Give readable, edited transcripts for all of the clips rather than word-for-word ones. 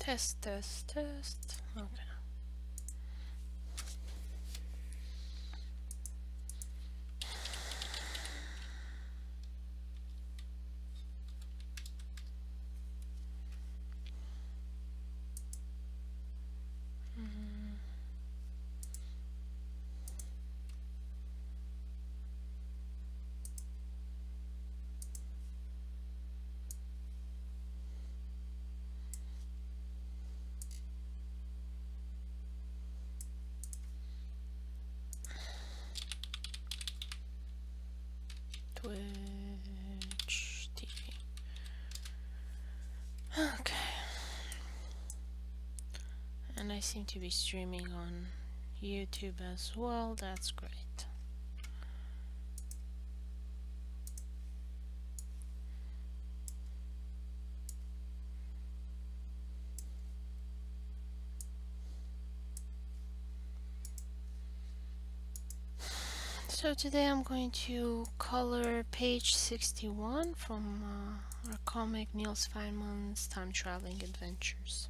Test, test, test. Okay. Twitch TV. Okay. And I seem to be streaming on YouTube as well. That's great. So today I'm going to color page 61 from our comic Niels Feynman's Time Traveling Adventures.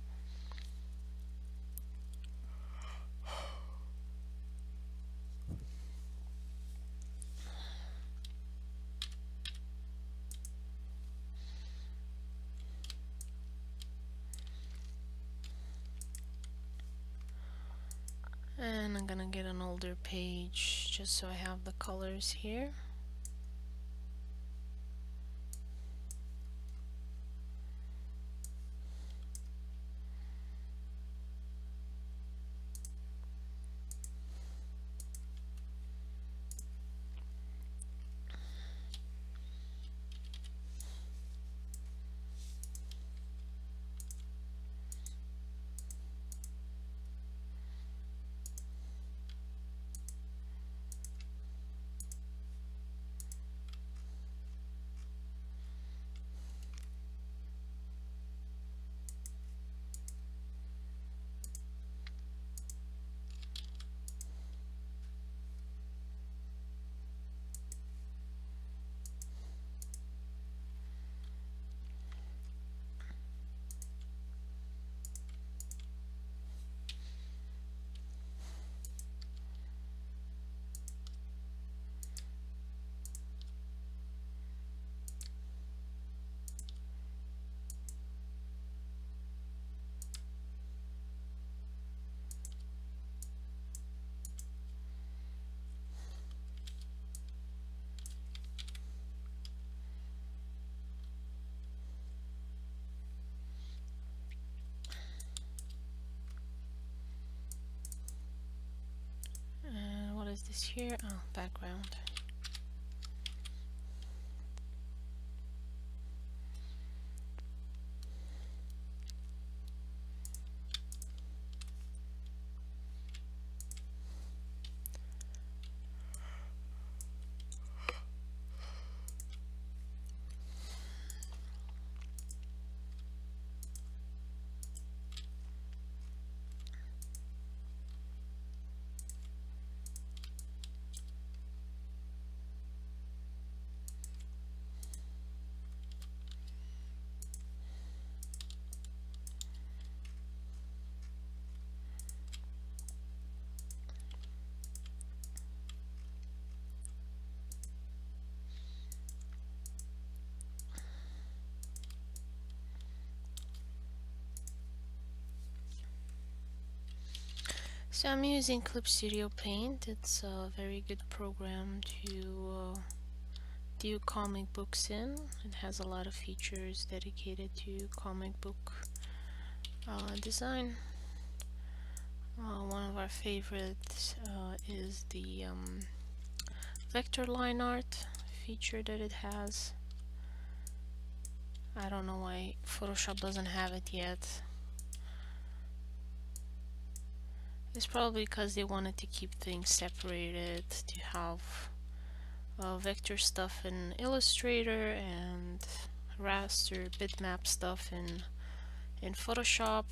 And I'm gonna get an older page just so I have the colors here. And what is this here? Oh, background. So I'm using Clip Studio Paint. It's a very good program to do comic books in. It has a lot of features dedicated to comic book design. One of our favorites is the vector line art feature that it has. I don't know why Photoshop doesn't have it yet. It's probably because they wanted to keep things separated, to have vector stuff in Illustrator and raster bitmap stuff in Photoshop,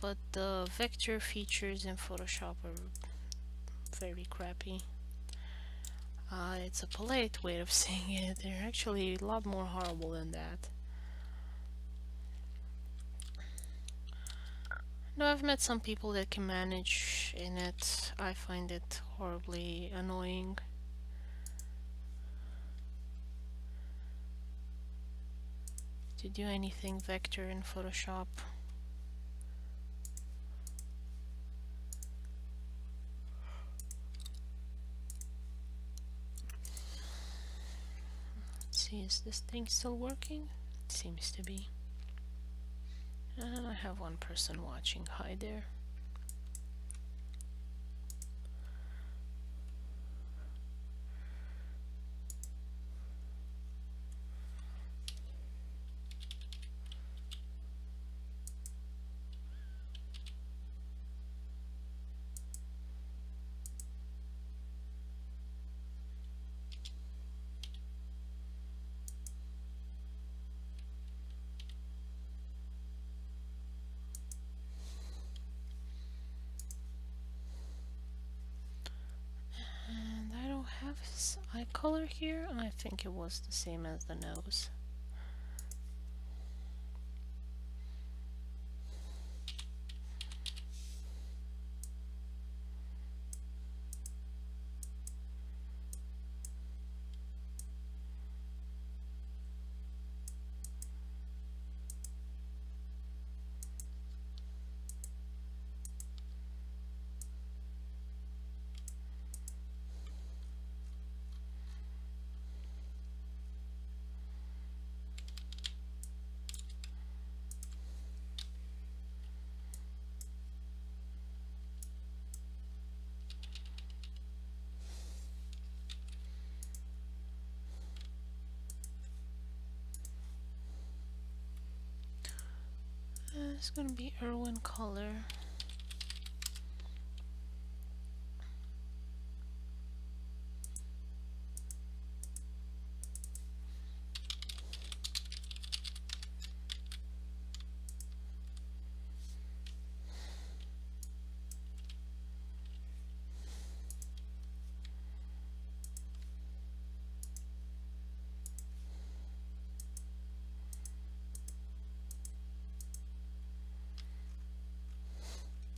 but the vector features in Photoshop are very crappy. It's a polite way of saying it. They're actually a lot more horrible than that. No, I've met some people that can manage in it. I find it horribly annoying. To do anything vector in Photoshop. Let's see, is this thing still working? It seems to be. And I have one person watching. Hi there. And I don't have his eye color here. I think it was the same as the nose. It's gonna be Irwin color.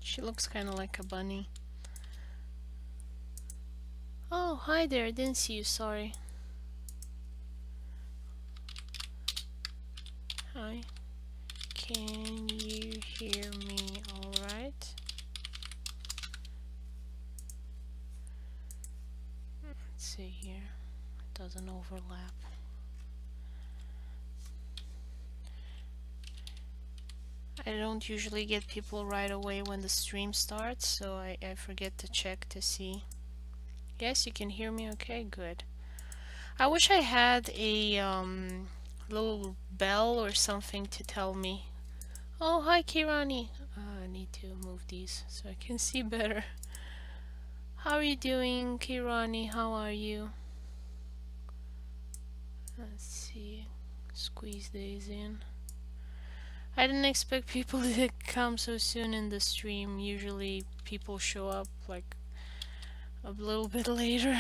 She looks kind of like a bunny. Oh, hi there. I didn't see you. Sorry. Hi. Can you hear me all right? Let's see here. It doesn't overlap. I don't usually get people right away when the stream starts, so I forget to check to see. Yes, you can hear me okay? Good. I wish I had a little bell or something to tell me. Oh, hi Kirani. I need to move these so I can see better. How are you doing, Kirani? How are you? Let's see. Squeeze these in. I didn't expect people to come so soon in the stream. Usually people show up like a little bit later.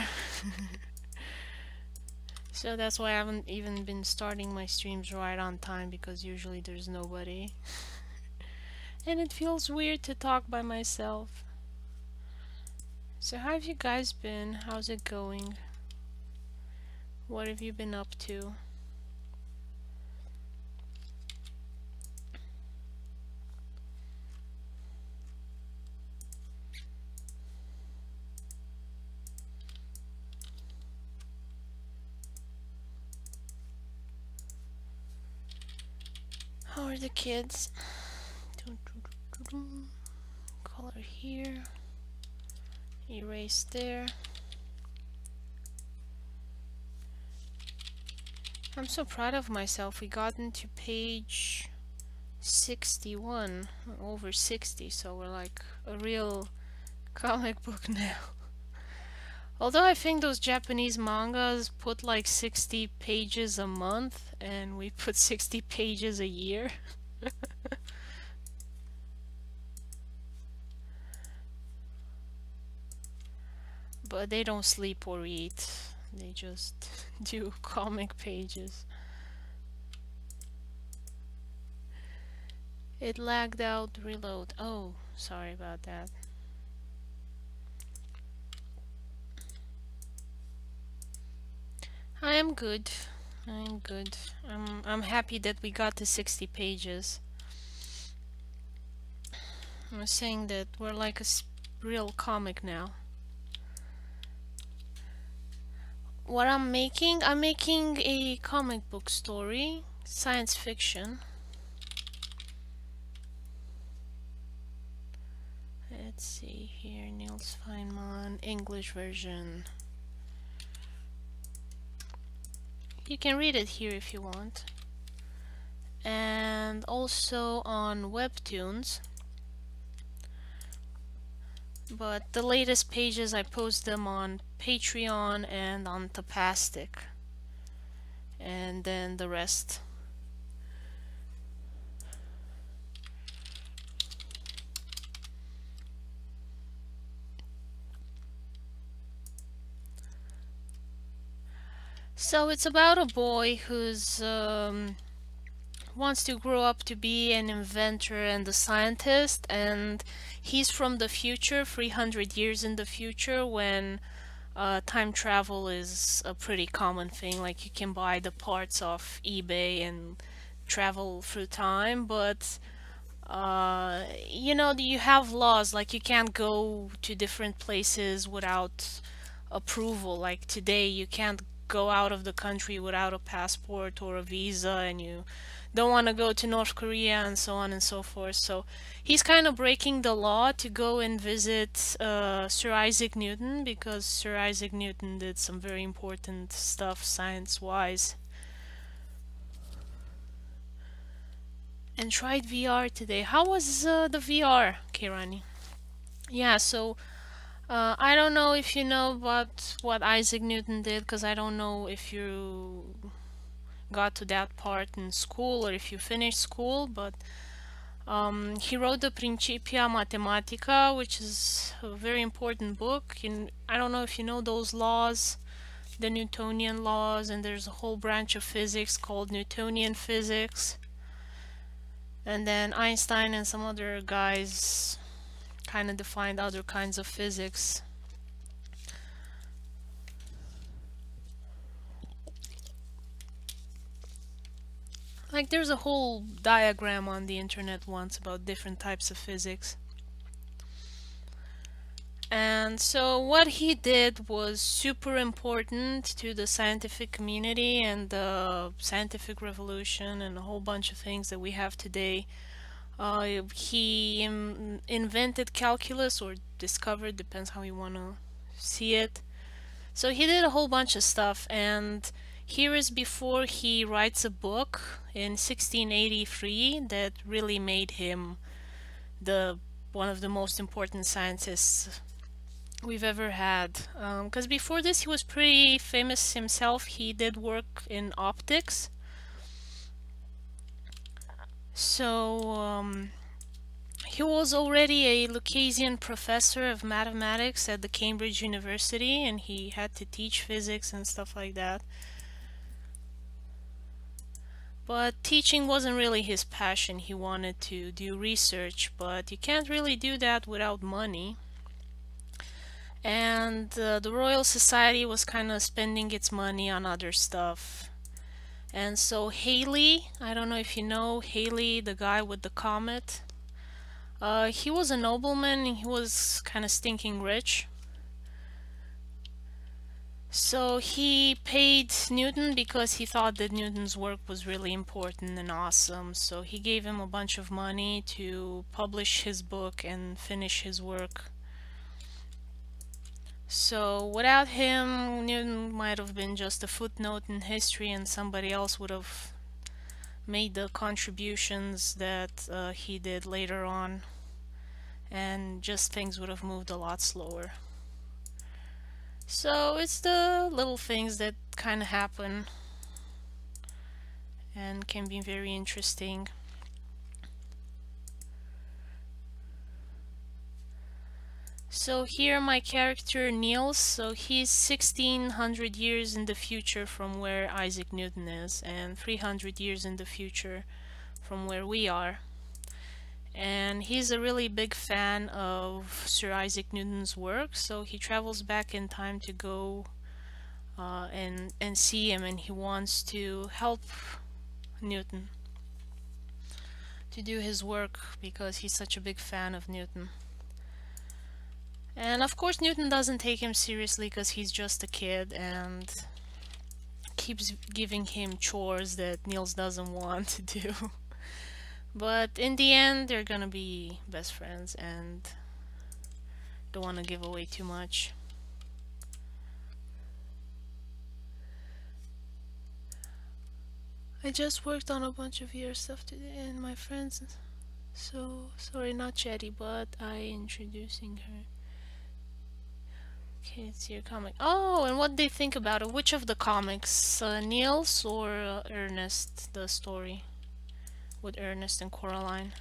So that's why I haven't even been starting my streams right on time, because usually there's nobody. And it feels weird to talk by myself. So how have you guys been? How's it going? What have you been up to? How are the kids? Color here. Erase there. I'm so proud of myself. We got into page 61, over 60, so we're like a real comic book now. Although I think those Japanese mangas put like 60 pages a month, and we put 60 pages a year. But they don't sleep or eat. They just do comic pages. It lagged out reload. Oh, sorry about that. I am good. I'm good. I'm happy that we got to 60 pages. I was saying that we're like a real comic now. What I'm making a comic book story, science fiction. Let's see here, Niels Feynman, English version. You can read it here if you want. And also on Webtoons. But the latest pages I post them on Patreon and on Tapastic. And then the rest. So it's about a boy who's wants to grow up to be an inventor and a scientist, and he's from the future, 300 years in the future, when time travel is a pretty common thing. Like, you can buy the parts off eBay and travel through time, but you know, you have laws, like you can't go to different places without approval. Like today, you can't go out of the country without a passport or a visa, and you don't want to go to North Korea and so on and so forth. So he's kind of breaking the law to go and visit Sir Isaac Newton, because Sir Isaac Newton did some very important stuff science-wise. And tried VR today. How was the VR, Kirani? Yeah, so I don't know if you know about what Isaac Newton did, because I don't know if you got to that part in school or if you finished school, but he wrote the Principia Mathematica, which is a very important book. I don't know if you know those laws, the Newtonian laws, and there's a whole branch of physics called Newtonian physics. And then Einstein and some other guys kind of defined other kinds of physics. Like, there's a whole diagram on the internet once about different types of physics. And so what he did was super important to the scientific community and the scientific revolution and a whole bunch of things that we have today. He invented calculus, or discovered, depends how you want to see it. So he did a whole bunch of stuff, and here is before he writes a book in 1683 that really made him one of the most important scientists we've ever had. Because before this he was pretty famous himself. He did work in optics. So he was already a Lucasian professor of mathematics at the Cambridge University, and he had to teach physics and stuff like that. But teaching wasn't really his passion. He wanted to do research, but you can't really do that without money. And the Royal Society was kind of spending its money on other stuff. And so Haley, I don't know if you know Haley, the guy with the comet, he was a nobleman and he was kind of stinking rich. So he paid Newton because he thought that Newton's work was really important and awesome. So he gave him a bunch of money to publish his book and finish his work. So without him, Newton might have been just a footnote in history, and somebody else would have made the contributions that he did later on, and just things would have moved a lot slower. So it's the little things that kind of happen and can be very interesting. So here my character Niels, so he's 1600 years in the future from where Isaac Newton is, and 300 years in the future from where we are. and he's a really big fan of Sir Isaac Newton's work, so he travels back in time to go and see him, and he wants to help Newton to do his work because he's such a big fan of Newton. And of course Newton doesn't take him seriously because he's just a kid and keeps giving him chores that Niels doesn't want to do. But in the end they're gonna be best friends, and don't want to give away too much. I just worked on a bunch of your stuff today and my friends, so sorry, not chatty, but I introducing her. Okay, it's your comic. Oh, and what they think about it? Which of the comics? Niels or Ernest, the story with Ernest and Coraline?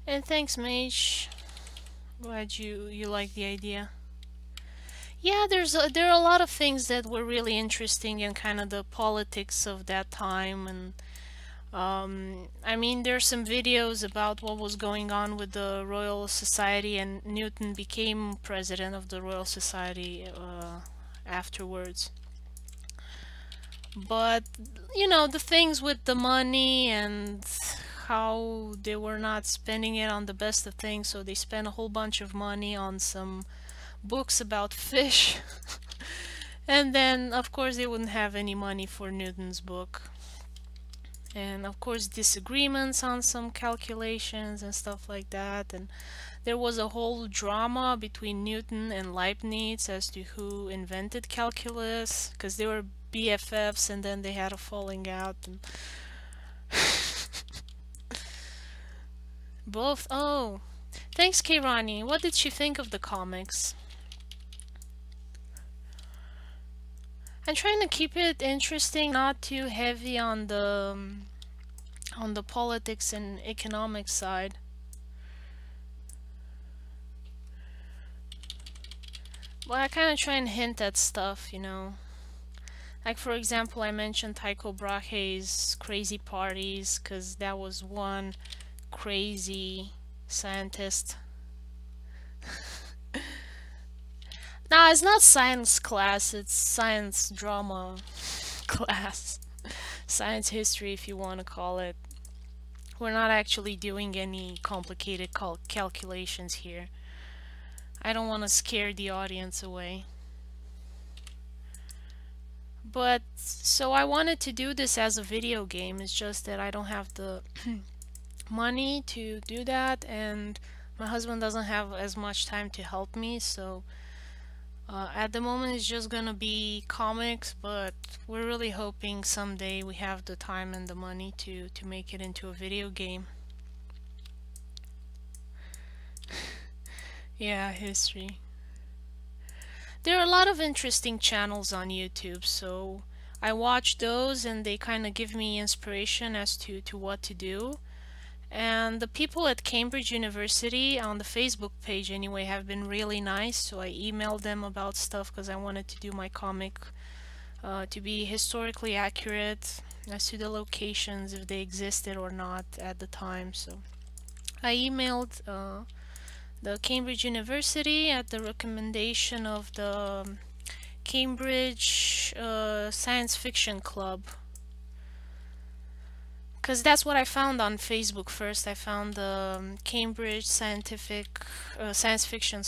And thanks, Mage. Glad you like the idea. Yeah, there are a lot of things that were really interesting in kind of the politics of that time, and I mean, there's some videos about what was going on with the Royal Society, and Newton became president of the Royal Society afterwards. But, you know, the things with the money and how they were not spending it on the best of things, so they spent a whole bunch of money on some books about fish. And then, of course, they wouldn't have any money for Newton's book. And of course disagreements on some calculations and stuff like that, and there was a whole drama between Newton and Leibniz as to who invented calculus, because they were BFFs and then they had a falling out. And both. Oh, thanks, Kairani. What did she think of the comics? I'm trying to keep it interesting, not too heavy on the politics and economic side. Well, I kind of try and hint at stuff, you know. Like, for example, I mentioned Tycho Brahe's crazy parties, because that was one crazy scientist. No, it's not science class, it's science drama class. Science history, if you want to call it. We're not actually doing any complicated calculations here. I don't want to scare the audience away. But, so I wanted to do this as a video game, it's just that I don't have the money to do that, and my husband doesn't have as much time to help me, so at the moment it's just gonna be comics, but we're really hoping someday we have the time and the money to make it into a video game. Yeah, history. There are a lot of interesting channels on YouTube, so I watch those and they kind of give me inspiration as to what to do. And the people at Cambridge University, on the Facebook page anyway, have been really nice, so I emailed them about stuff because I wanted to do my comic to be historically accurate as to the locations, if they existed or not at the time. So I emailed the Cambridge University at the recommendation of the Cambridge Science Fiction Club. Because that's what I found on Facebook first. I found the Cambridge Science Fiction,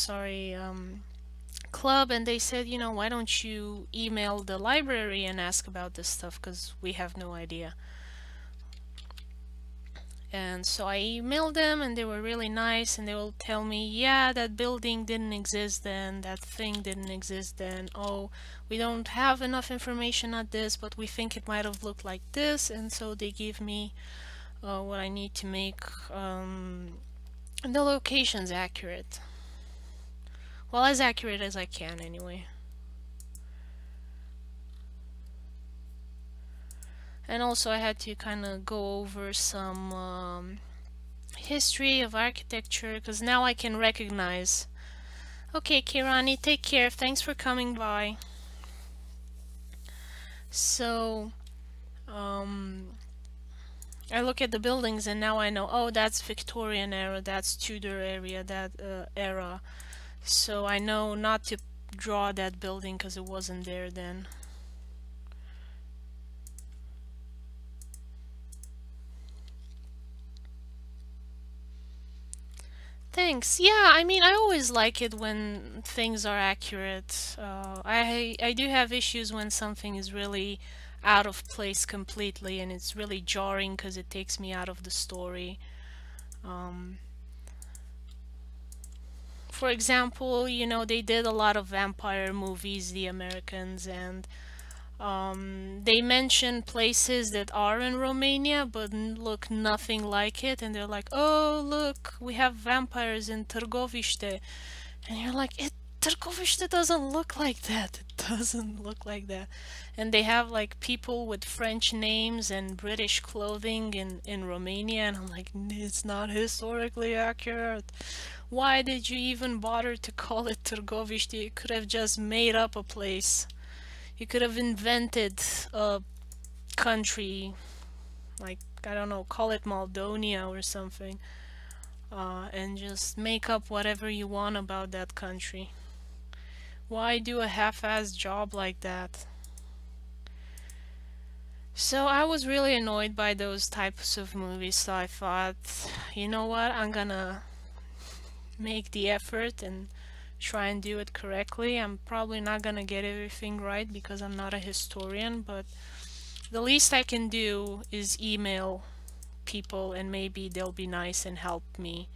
club, and they said, you know, why don't you email the library and ask about this stuff, because we have no idea. And so I emailed them, and they were really nice, and they will tell me, yeah, that building didn't exist then, that thing didn't exist then, oh, we don't have enough information on this, but we think it might have looked like this, and so they give me what I need to make the locations accurate. Well, as accurate as I can anyway. And also I had to kind of go over some history of architecture, because now I can recognize. Okay, Kirani, take care. Thanks for coming by. So Um, I look at the buildings and now I know, oh, that's Victorian era, that's Tudor area, that era. So I know not to draw that building because it wasn't there then. Thanks. Yeah, I mean, I always like it when things are accurate. I do have issues when something is really out of place completely and it's really jarring because it takes me out of the story. Um, for example, you know, they did a lot of vampire movies, the Americans, and they mention places that are in Romania but look nothing like it, and they're like, "Oh, look, we have vampires in Târgoviște," and you're like, "It Târgoviște doesn't look like that. It doesn't look like that." And they have like people with French names and British clothing in Romania, and I'm like, "It's not historically accurate. Why did you even bother to call it Târgoviște? You could have just made up a place." You could have invented a country, like, I don't know, call it Moldonia or something, and just make up whatever you want about that country. Why do a half-assed job like that? So I was really annoyed by those types of movies, so I thought, you know what, I'm gonna make the effort and try and do it correctly. I'm probably not gonna get everything right because I'm not a historian, but the least I can do is email people and maybe they'll be nice and help me.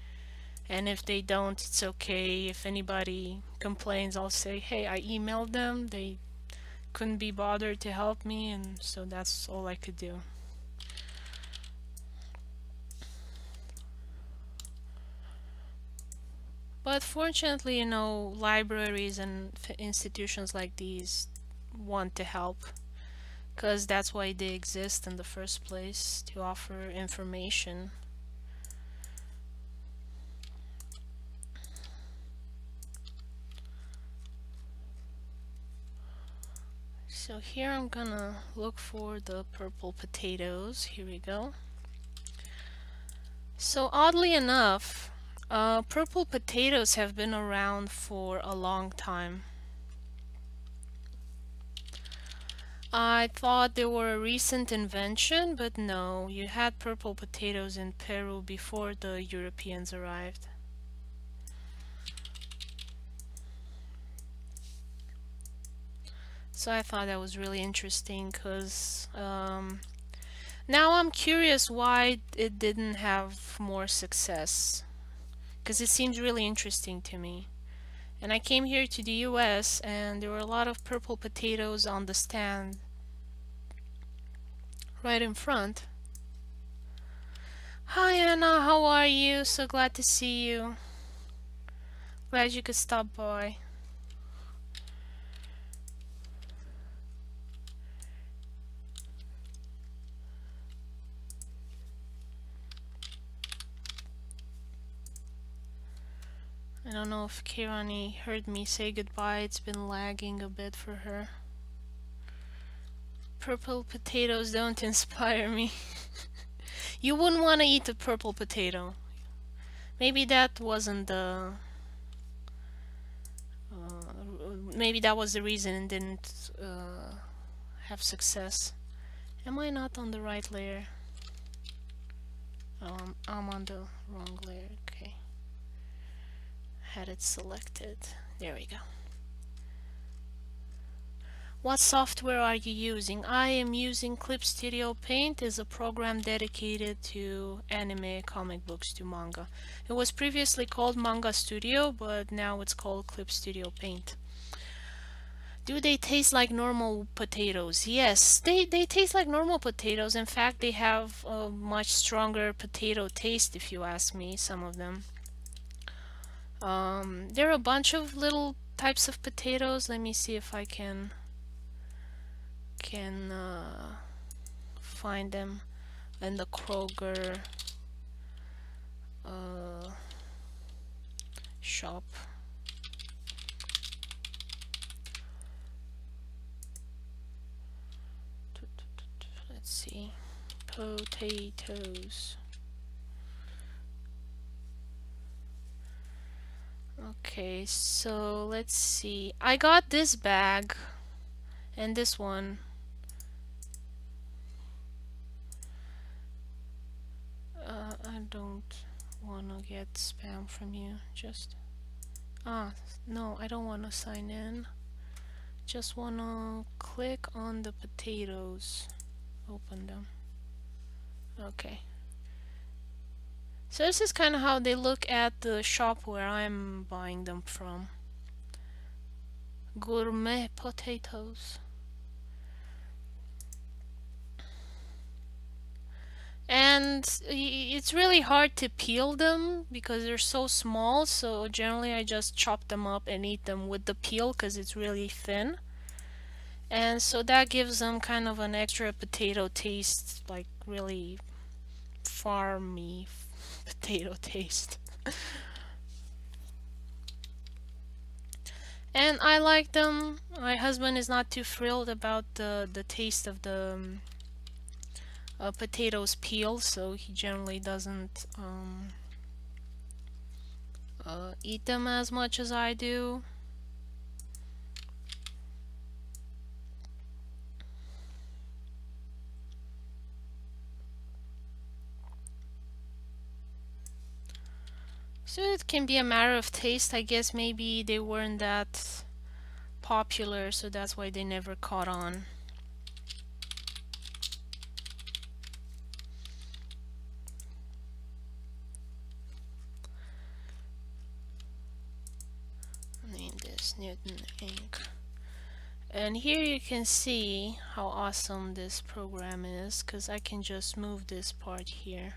And if they don't, it's okay. If anybody complains, I'll say, hey, I emailed them. They couldn't be bothered to help me, and so that's all I could do. But fortunately, you know, libraries and institutions like these want to help because that's why they exist in the first place, to offer information. So here I'm gonna look for the purple potatoes. Here we go. So oddly enough, purple potatoes have been around for a long time. I thought they were a recent invention, but no, you had purple potatoes in Peru before the Europeans arrived. So I thought that was really interesting because now I'm curious why it didn't have more success, because it seems really interesting to me. And I came here to the US and there were a lot of purple potatoes on the stand right in front. Hi Anna, how are you? So glad to see you. Glad you could stop by. I don't know if Kirani heard me say goodbye. It's been lagging a bit for her. Purple potatoes don't inspire me. You wouldn't want to eat a purple potato. Maybe that wasn't the... maybe that was the reason it didn't have success. Am I not on the right layer? I'm on the wrong layer. Okay. Had it selected. There we go. What software are you using? I am using Clip Studio Paint. Is a program dedicated to anime, comic books, to manga. It was previously called Manga Studio, but now it's called Clip Studio Paint. Do they taste like normal potatoes? Yes, they taste like normal potatoes. In fact, they have a much stronger potato taste, if you ask me, some of them. There are a bunch of little types of potatoes. Let me see if I can find them in the Kroger shop. let's see, potatoes. Okay, so let's see. I got this bag and this one. I don't wanna get spam from you. Just no, I don't wanna sign in. Just wanna click on the potatoes. Open them. Okay. So this is kind of how they look at the shop where I'm buying them from. Gourmet potatoes. And it's really hard to peel them because they're so small, so generally I just chop them up and eat them with the peel because it's really thin. And so that gives them kind of an extra potato taste, like really farmy potato taste. And I like them. My husband is not too thrilled about the taste of the potatoes peel, so he generally doesn't eat them as much as I do. So it can be a matter of taste. I guess maybe they weren't that popular, so that's why they never caught on. Name this Newton ink. And here you can see how awesome this program is, because I can just move this part here.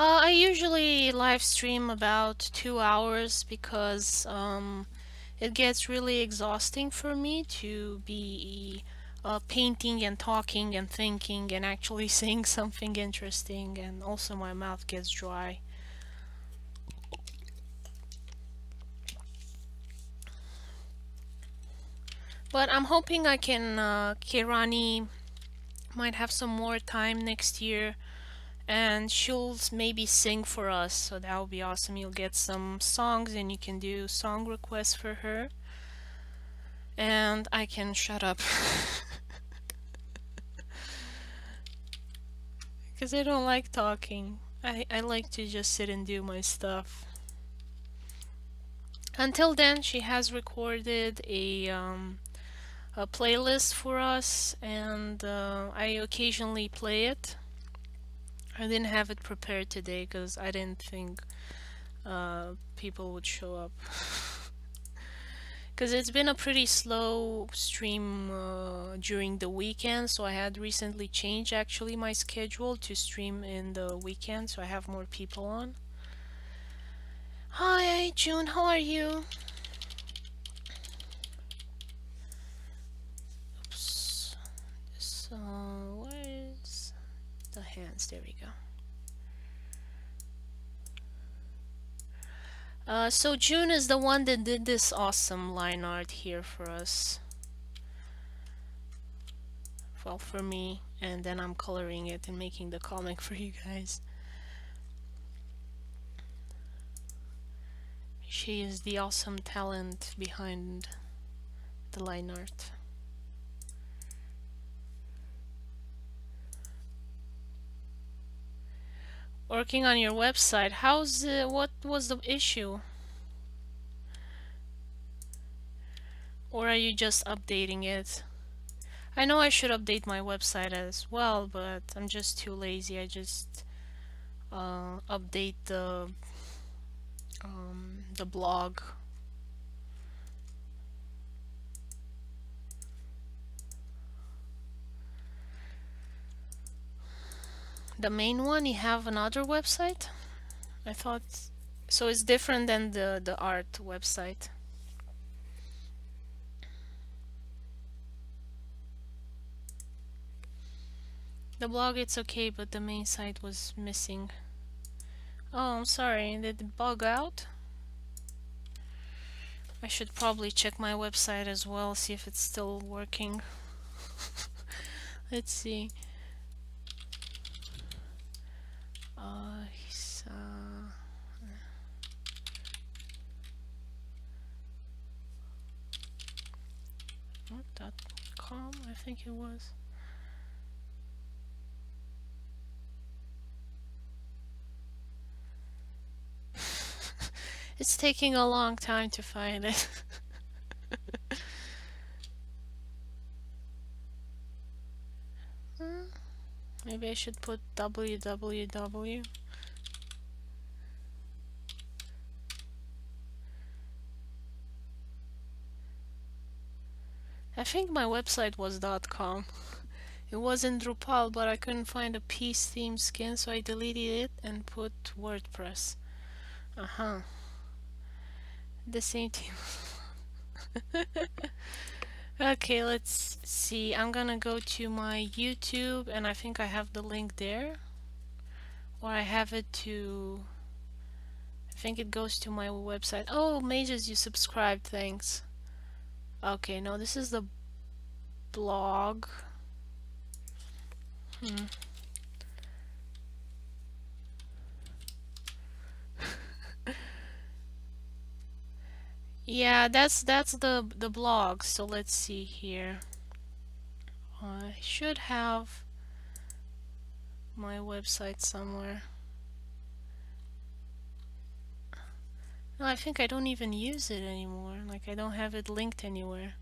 I usually live stream about 2 hours because it gets really exhausting for me to be painting and talking and thinking and actually saying something interesting, and also my mouth gets dry. But I'm hoping I can, Kirani might have some more time next year and she'll maybe sing for us, so that would be awesome. You'll get some songs and you can do song requests for her. And I can shut up. Because I don't like talking. I like to just sit and do my stuff. Until then, she has recorded a playlist for us, and I occasionally play it. I didn't have it prepared today because I didn't think people would show up. Because it's been a pretty slow stream during the weekend, so I had recently changed actually my schedule to stream in the weekend, so I have more people on. Hi June, how are you? Oops. So where's the hands? There we go. So June is the one that did this awesome line art here for us. Well, for me, and then I'm coloring it and making the comic for you guys. She is the awesome talent behind the line art. Working on your website. What was the issue? Or are you just updating it? I know I should update my website as well, but I'm just too lazy. I just update the blog. The main one, you have another website? I thought so. It's different than the art website. The blog it's okay, but the main site was missing. Oh, I'm sorry, did it bug out? I should probably check my website as well, see if it's still working. Let's see. Hisame. .com, I think it was. It's taking a long time to find it. Maybe I should put www. I think my website was .com. It was in Drupal, but I couldn't find a piece theme skin, so I deleted it and put WordPress. The same thing. Okay, let's see. I'm gonna go to my YouTube, and I think I have the link there. Or I have it to... I think it goes to my website. Oh, Mages, you subscribed, thanks. Okay, no, this is the blog. Yeah, that's the blog. So let's see here. I should have my website somewhere. No, I think I don't even use it anymore. Like, I don't have it linked anywhere.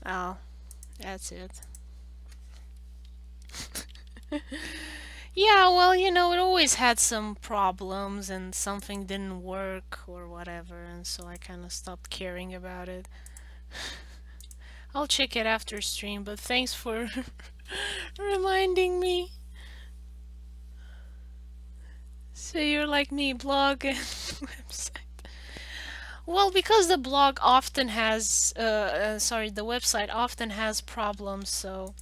Oh, that's it. Yeah, well, you know, it always had some problems and something didn't work or whatever, and so I kind of stopped caring about it. I'll check it after stream, but thanks for reminding me. So you're like me, blog and website. Well, because the blog often has, sorry, the website often has problems, so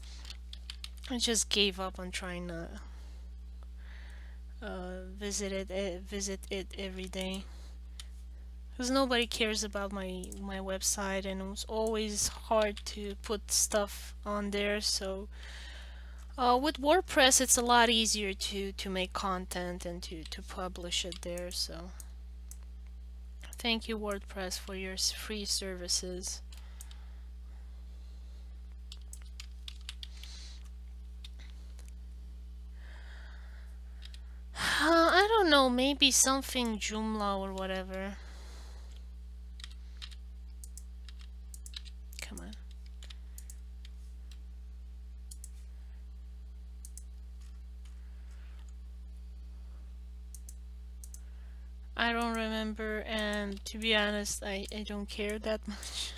I just gave up on trying to visit it every day. Because nobody cares about my website, and it was always hard to put stuff on there. So with WordPress, it's a lot easier to make content and to publish it there. So thank you, WordPress, for your free services. I don't know, maybe something Joomla or whatever. Come on. I don't remember, and to be honest, I don't care that much.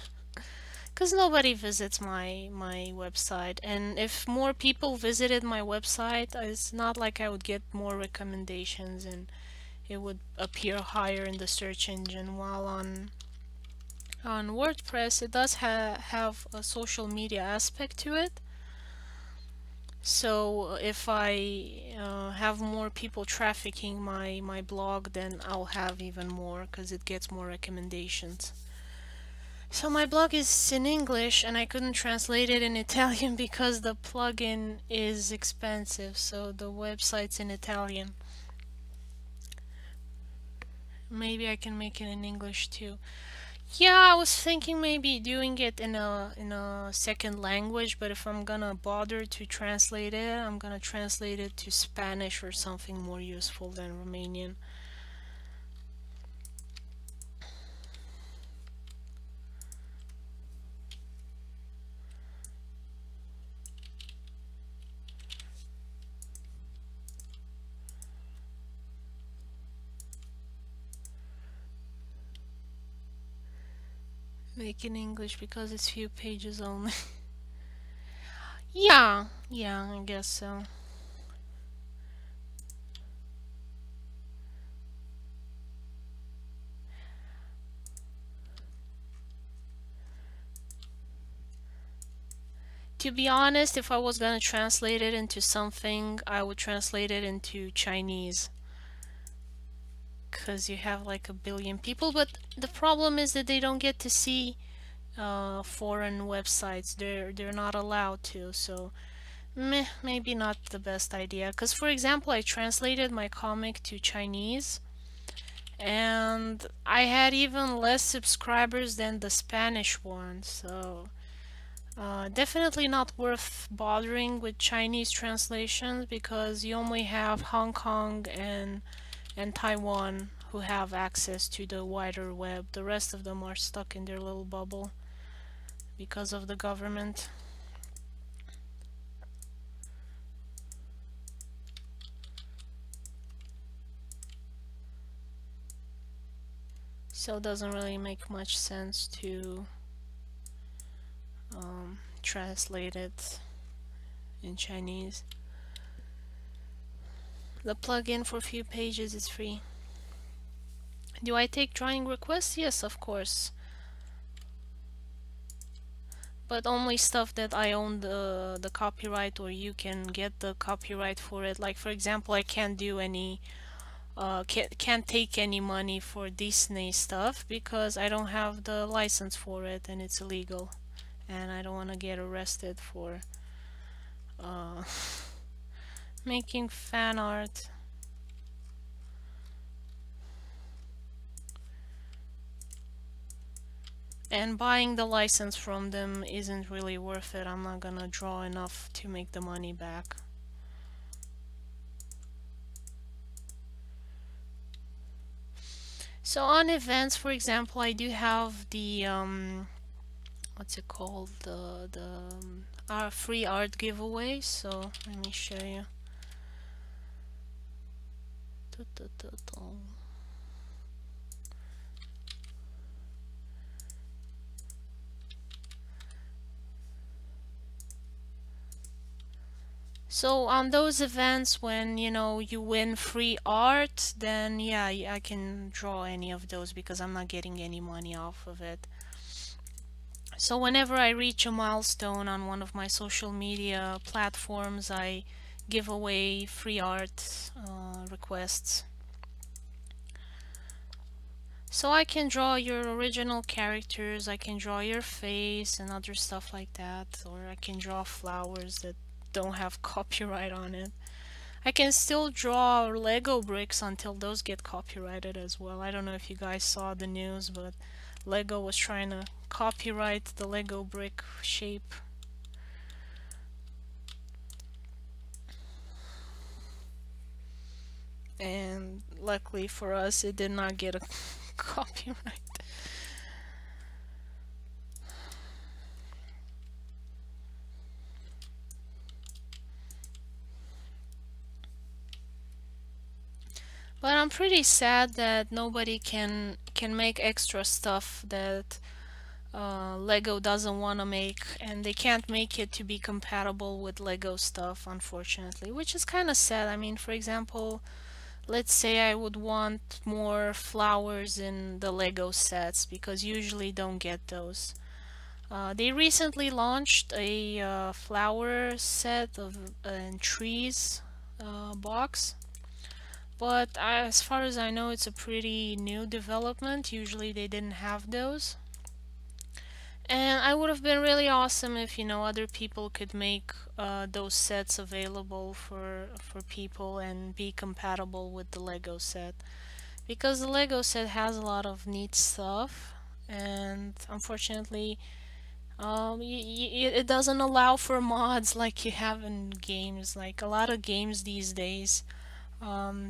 Because nobody visits my website, and if more people visited my website, it's not like I would get more recommendations and it would appear higher in the search engine. While on WordPress, it does have a social media aspect to it. So if I have more people trafficking my blog, then I'll have even more because it gets more recommendations. So my blog is in English and I couldn't translate it in Italian because the plugin is expensive, so the website's in Italian. Maybe I can make it in English too. Yeah, I was thinking maybe doing it in a second language, but if I'm gonna bother to translate it, I'm gonna translate it to Spanish or something more useful than Romanian. Make in English because it's few pages only. Yeah, I guess so. To be honest, if I was gonna translate it into something, I would translate it into Chinese. Because you have like a billion people, but the problem is that they don't get to see foreign websites. They're not allowed to, so meh, maybe not the best idea. Because for example, I translated my comic to Chinese, and I had even less subscribers than the Spanish one, so definitely not worth bothering with Chinese translations because you only have Hong Kong and Taiwan who have access to the wider web. The rest of them are stuck in their little bubble because of the government. So it doesn't really make much sense to translate it in Chinese. The plugin for few pages is free. Do I take drawing requests? Yes, of course. But only stuff that I own the copyright, or you can get the copyright for it. Like for example, I can't do any can't take any money for Disney stuff because I don't have the license for it and it's illegal, and I don't want to get arrested for uh, making fan art. And buying the license from them isn't really worth it. I'm not gonna draw enough to make the money back. So on events, for example, I do have the what's it called, our free art giveaway. So let me show you. So on those events when you win free art, then yeah, I can draw any of those because I'm not getting any money off of it. So whenever I reach a milestone on one of my social media platforms, I give away free art requests. So I can draw your original characters, I can draw your face and other stuff like that, or I can draw flowers that don't have copyright on it. I can still draw Lego bricks until those get copyrighted as well. I don't know if you guys saw the news, but Lego was trying to copyright the Lego brick shape. And luckily for us, it did not get a copyright. But I'm pretty sad that nobody can make extra stuff that Lego doesn't want to make, and they can't make it to be compatible with Lego stuff, unfortunately, which is kind of sad. I mean, for example, let's say I would want more flowers in the Lego sets because usually don't get those. They recently launched a flower set of trees box, but as far as I know, it's a pretty new development. Usually they didn't have those. And I would have been really awesome if, other people could make those sets available for people and be compatible with the Lego set. Because the Lego set has a lot of neat stuff, and unfortunately, it doesn't allow for mods like you have in games. Like a lot of games these days,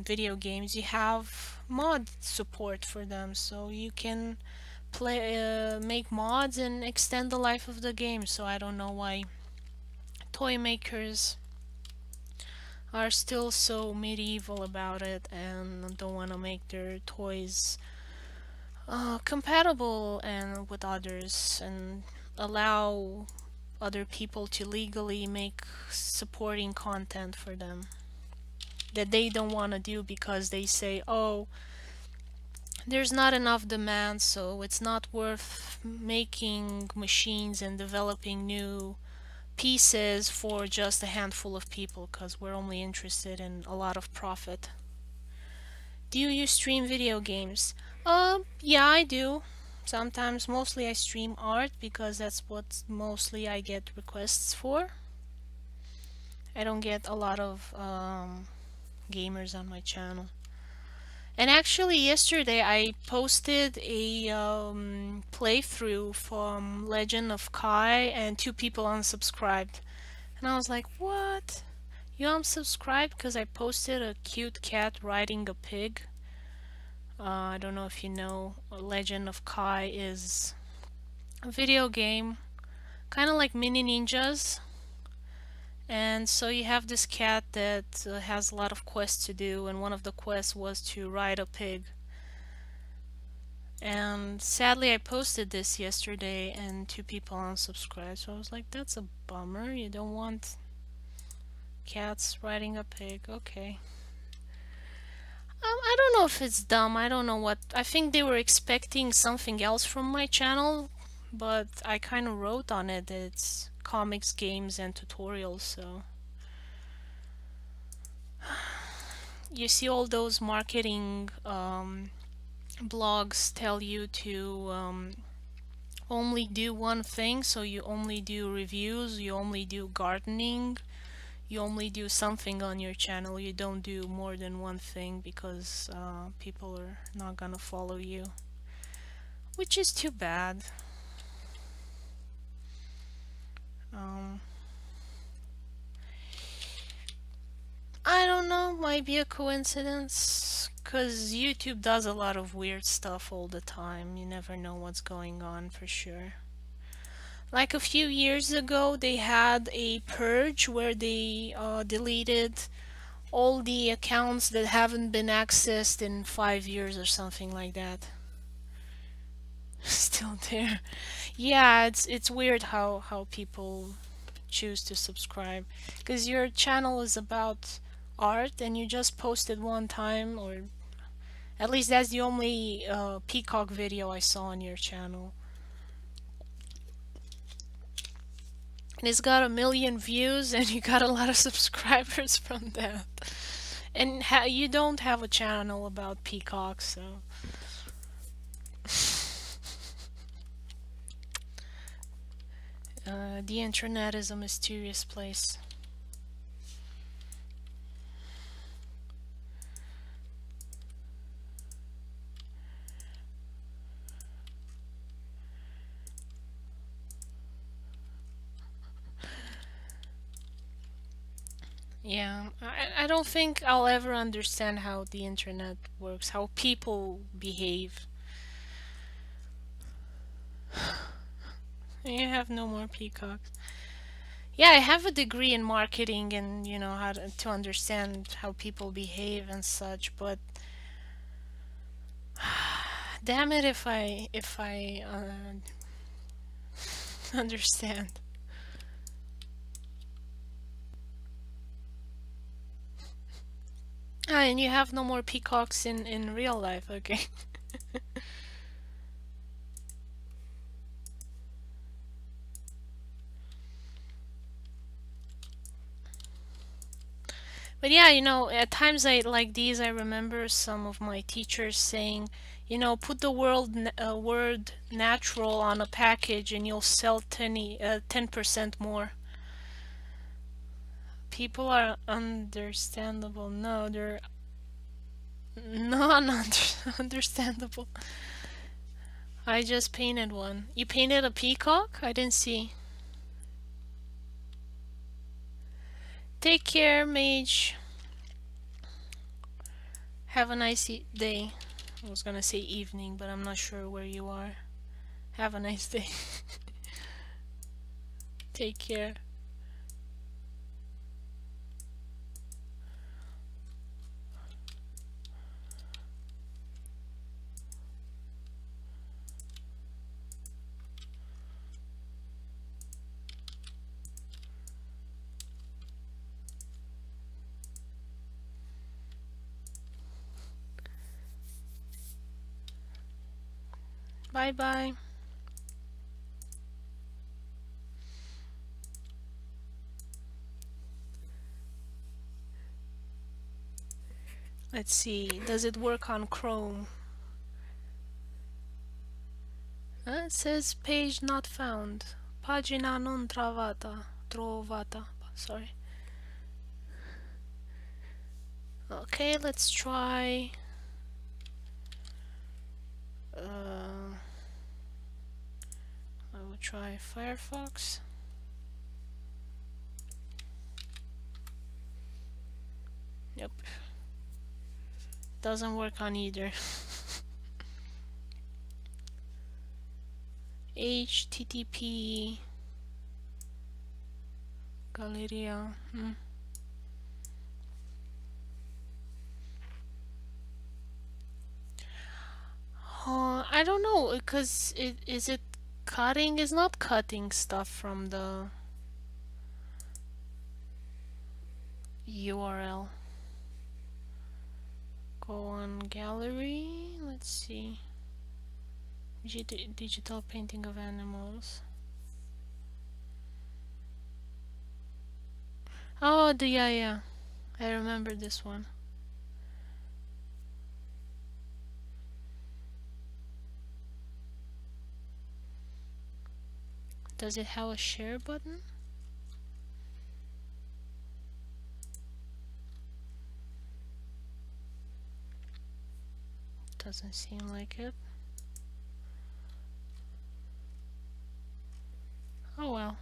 video games, you have mod support for them, so you can make mods and extend the life of the game. So I don't know why toy makers are still so medieval about it and don't want to make their toys compatible and with others and allow other people to legally make supporting content for them that they don't want to do because they say, oh, there's not enough demand, so it's not worth making machines and developing new pieces for just a handful of people because we're only interested in a lot of profit. Do you stream video games? Yeah, I do. Sometimes, mostly I stream art because that's what mostly I get requests for. I don't get a lot of gamers on my channel. And actually, yesterday I posted a playthrough from Legend of Kai, and 2 people unsubscribed. And I was like, what? You unsubscribed because I posted a cute cat riding a pig? I don't know if you know, Legend of Kai is a video game, kind of like Mini Ninjas. And so you have this cat that has a lot of quests to do, and one of the quests was to ride a pig. And sadly, I posted this yesterday, and 2 people unsubscribed. So I was like, that's a bummer. You don't want cats riding a pig. Okay. I don't know if it's dumb. I don't know what. I think they were expecting something else from my channel, but I kind of wrote on it that it's comics, games, and tutorials, so. You see all those marketing blogs tell you to only do one thing, so you only do reviews, you only do gardening, you only do something on your channel, you don't do more than one thing because people are not gonna follow you, which is too bad. I don't know, might be a coincidence, because YouTube does a lot of weird stuff all the time. You never know what's going on for sure. Like a few years ago, they had a purge where they deleted all the accounts that haven't been accessed in 5 years or something like that. Still there. Yeah, it's weird how people choose to subscribe, because your channel is about art and you just posted one time, or at least that's the only peacock video I saw on your channel. And it's got 1 million views and you got a lot of subscribers from that. And you don't have a channel about peacocks, so. The internet is a mysterious place. Yeah, I don't think I'll ever understand how the internet works, how people behave. You have no more peacocks. Yeah, I have a degree in marketing and you know how to understand how people behave and such, but damn it if I understand. Ah, and you have no more peacocks in real life, okay. But yeah, you know, at times like these, I remember some of my teachers saying, you know, put the word natural on a package and you'll sell 10% more. People are understandable. No, they're non-understandable. I just painted one. You painted a peacock? I didn't see. Take care, mage. Have a nice day. I was gonna say evening, but I'm not sure where you are. Have a nice day. Take care. Bye bye. Let's see, does it work on Chrome? It says page not found. Pagina non trovata. Sorry. Okay, let's try. I will try Firefox. Yep. Doesn't work on either. HTTP Galeria. I don't know, because is it cutting? It's not cutting stuff from the URL. Go on gallery. Let's see. Digital painting of animals. Oh, yeah. I remember this one. Does it have a share button? Doesn't seem like it. Oh well.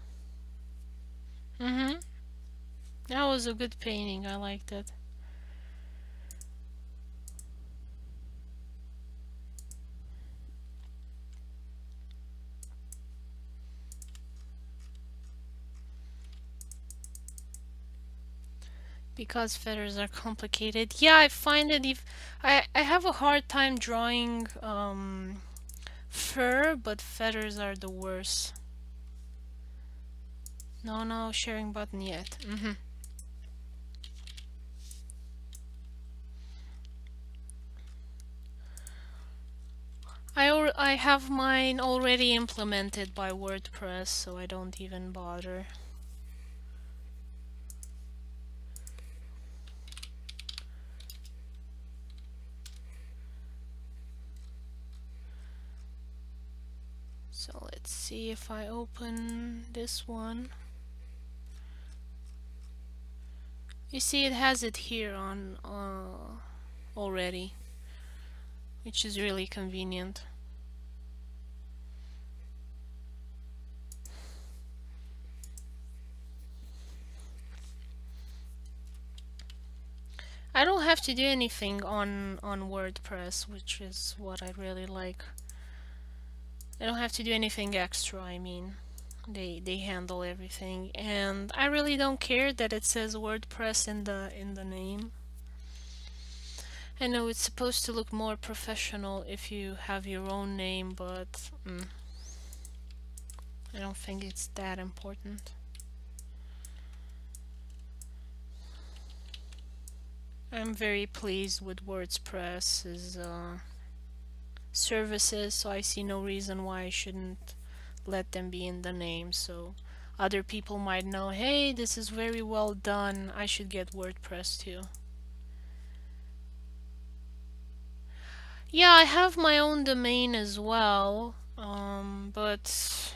That was a good painting. I liked it. Because feathers are complicated. Yeah, I find it I have a hard time drawing fur, but feathers are the worst. No sharing button yet. I have mine already implemented by WordPress, so I don't even bother. So let's see if I open this one. You see it has it here on already, which is really convenient. I don't have to do anything on WordPress, which is what I really like. I don't have to do anything extra. I mean, they handle everything, and I really don't care that it says WordPress in the name. I know it's supposed to look more professional if you have your own name, but I don't think it's that important. I'm very pleased with WordPress's services, so I see no reason why I shouldn't let them be in the name, so other people might know, hey, this is very well done, I should get WordPress too. Yeah, I have my own domain as well, but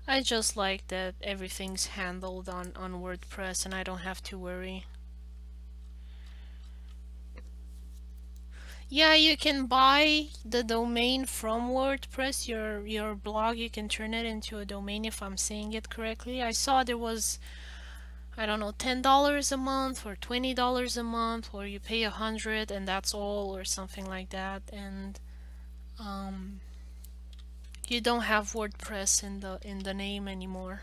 I just like that everything's handled on WordPress and I don't have to worry. Yeah, you can buy the domain from WordPress, your blog, you can turn it into a domain if I'm saying it correctly. I saw there was, I don't know, $10 a month or $20 a month, or you pay $100 and that's all, or something like that, and you don't have WordPress in the name anymore.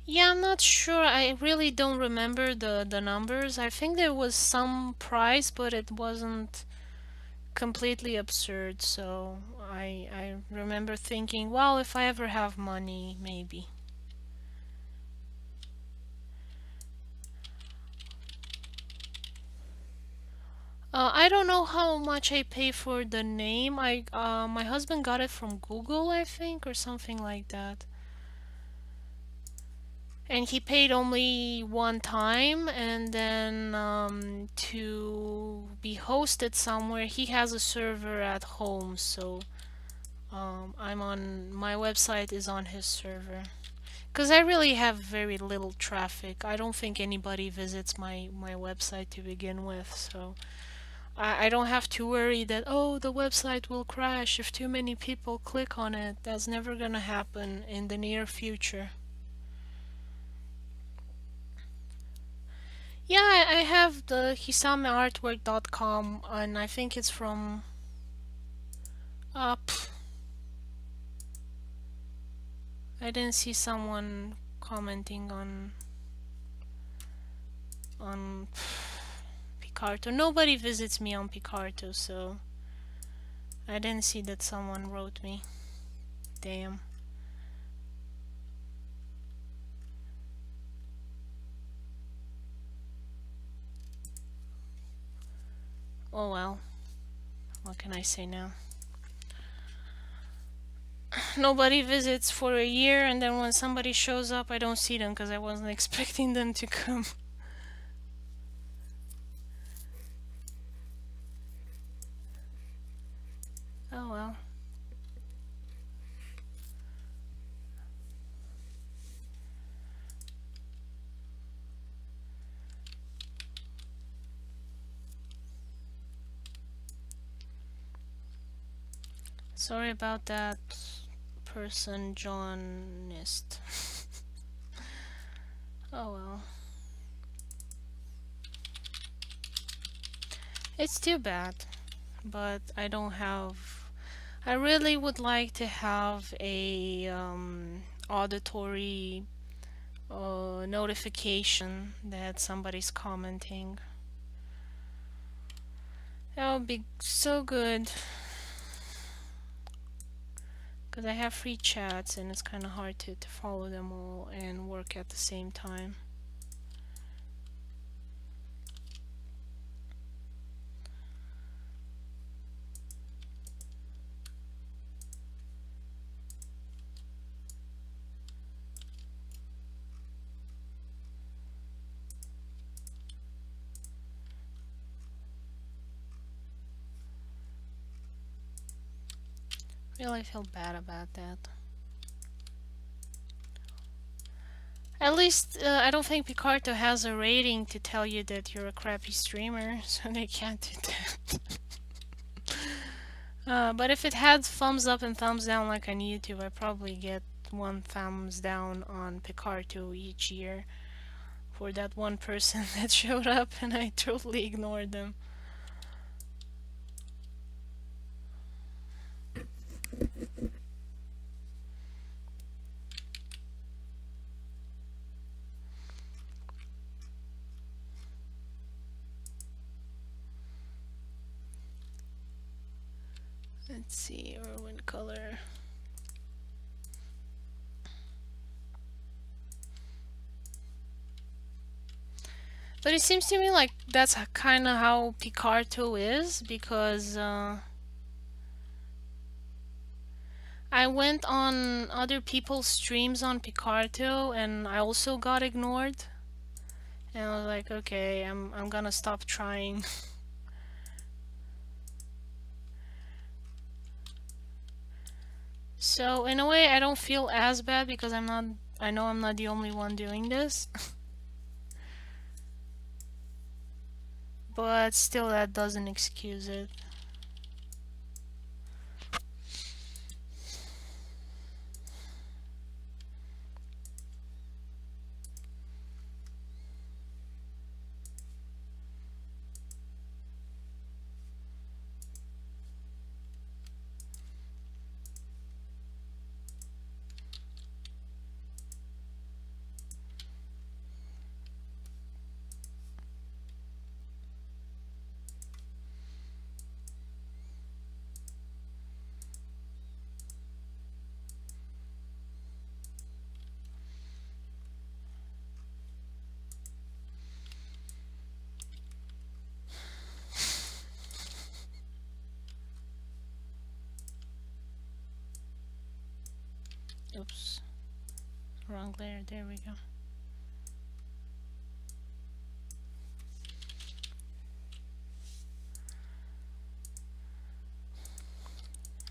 Yeah, I'm not sure. I really don't remember the numbers. I think there was some price, but it wasn't completely absurd. So I remember thinking, well, if I ever have money, maybe. I don't know how much I pay for the name. My husband got it from Google, I think, or something like that. And he paid only one time, and then to be hosted somewhere, he has a server at home, so I'm on my website is on his server. Because I really have very little traffic. I don't think anybody visits my website to begin with, so I don't have to worry that, oh, the website will crash if too many people click on it. That's never gonna happen in the near future. Yeah, I have the hisameartwork.com, and I think it's from up. I didn't see someone commenting on Picarto. Nobody visits me on Picarto, so I didn't see that someone wrote me. Damn. Oh well. What can I say now? Nobody visits for a year, and then when somebody shows up, I don't see them because I wasn't expecting them to come. Oh well. Sorry about that person, Johnist. Oh well. It's too bad, but I don't have. I really would like to have a auditory notification that somebody's commenting. That would be so good. Because I have free chats and it's kind of hard to follow them all and work at the same time. Really feel bad about that. At least I don't think Picarto has a rating to tell you that you're a crappy streamer, so they can't do that. But if it had thumbs up and thumbs down like on YouTube, I'd probably get one thumbs down on Picarto each year for that one person that showed up and I totally ignored them. Let's see, Irwin color. But it seems to me like that's kind of how Picarto is, because I went on other people's streams on Picarto and I also got ignored. And I was like, okay, I'm gonna stop trying. So in a way I don't feel as bad because I know I'm not the only one doing this. But still that doesn't excuse it. Oops, wrong layer. There we go.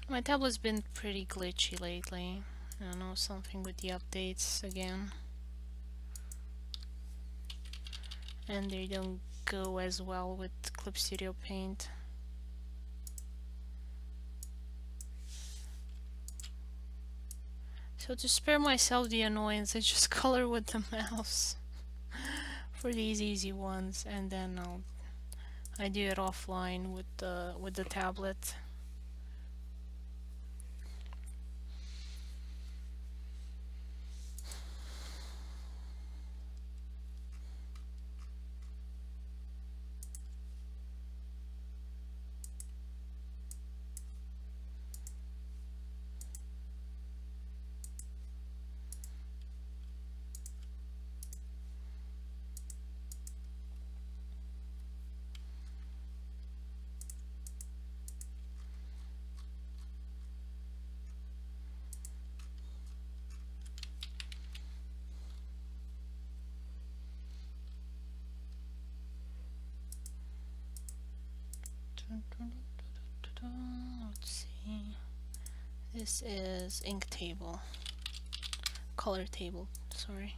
My tablet's been pretty glitchy lately. I don't know, something with the updates again. And they don't go as well with Clip Studio Paint. So to spare myself the annoyance, I just color with the mouse for these easy ones, and then I do it offline with the tablet. Let's see. This is ink table. Color table, sorry.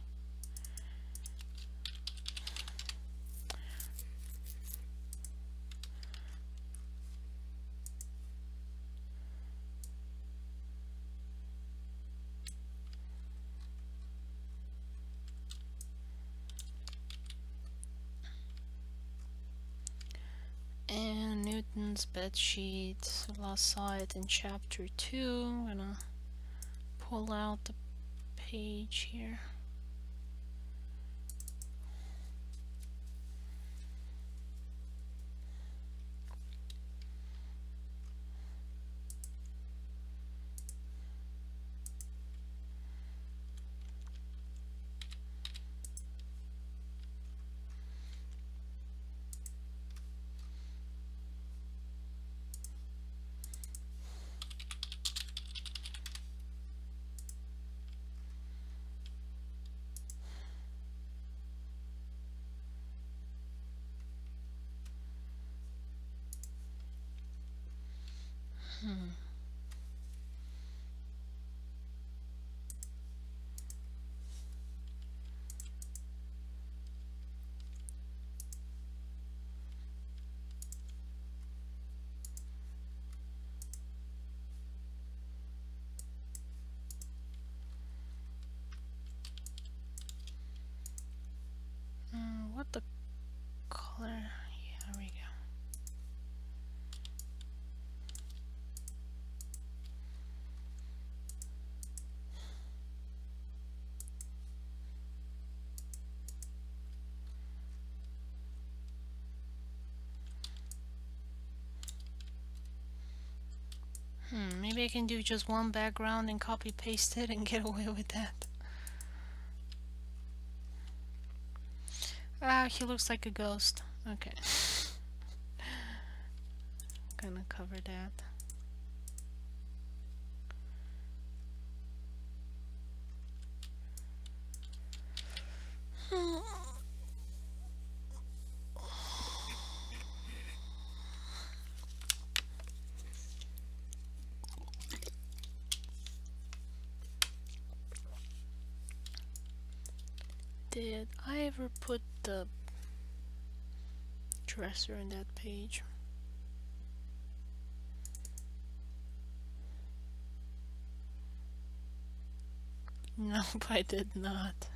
And Newton's bedsheet. Last saw it in chapter 2. I'm gonna pull out the page here. What the color? Yeah, there we go. Maybe I can do just one background and copy paste it and get away with that. Ah, he looks like a ghost. Okay. Gonna cover that. Did I ever put the dresser in that page? Nope, I did not.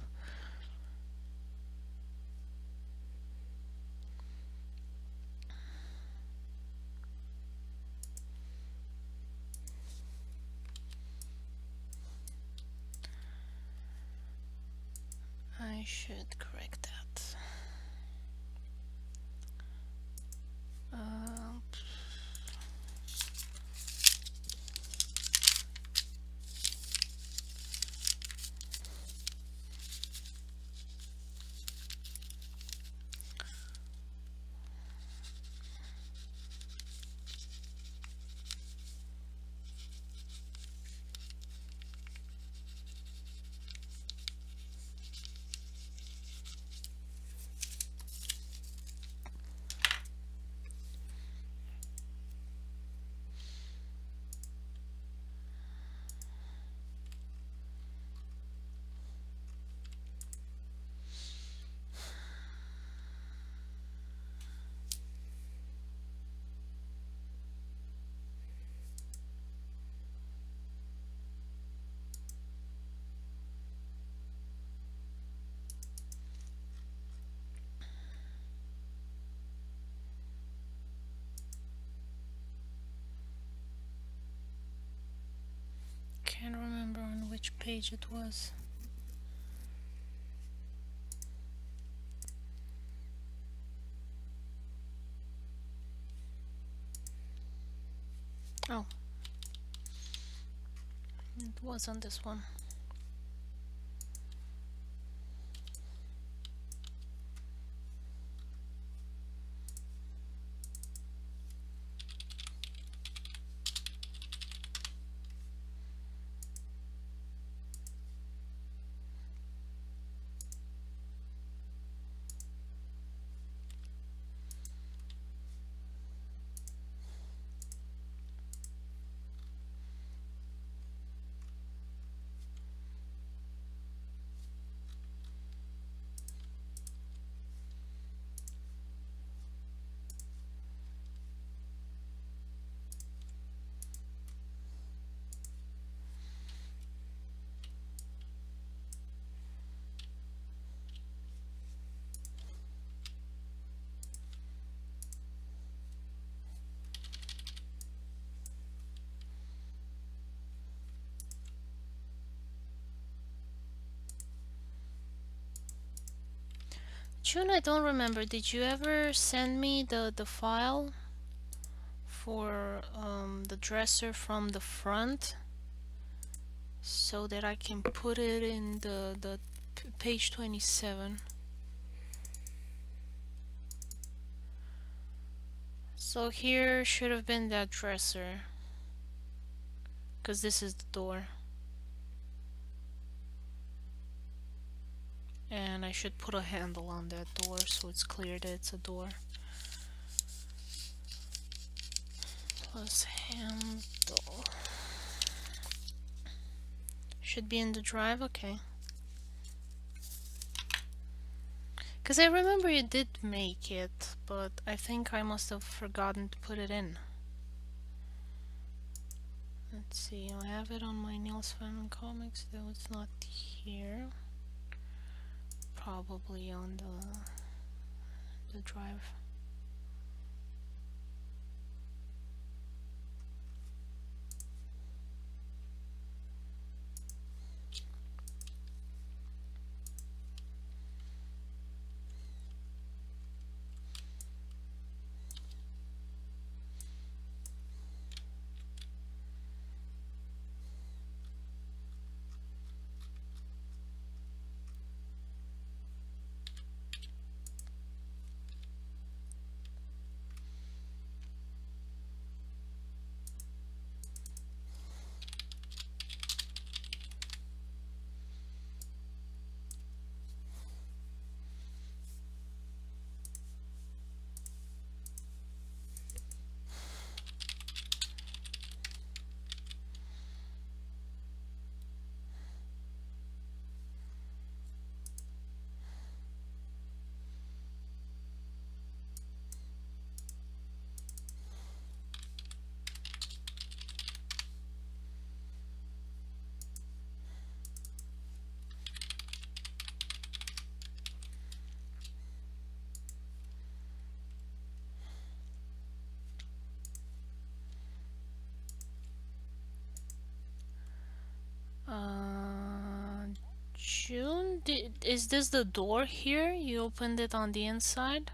I should correct that. page it was. Oh, it was on this one. June, I don't remember. Did you ever send me the file for the dresser from the front so that I can put it in the page 27? So here should have been that dresser, because this is the door. And I should put a handle on that door so it's clear that it's a door. Plus handle. Should be in the drive, okay. Because I remember you did make it, but I think I must have forgotten to put it in. Let's see, I have it on my Niels Feynman comics, though it's not here. Probably on the drive. June, is this the door here? You opened it on the inside?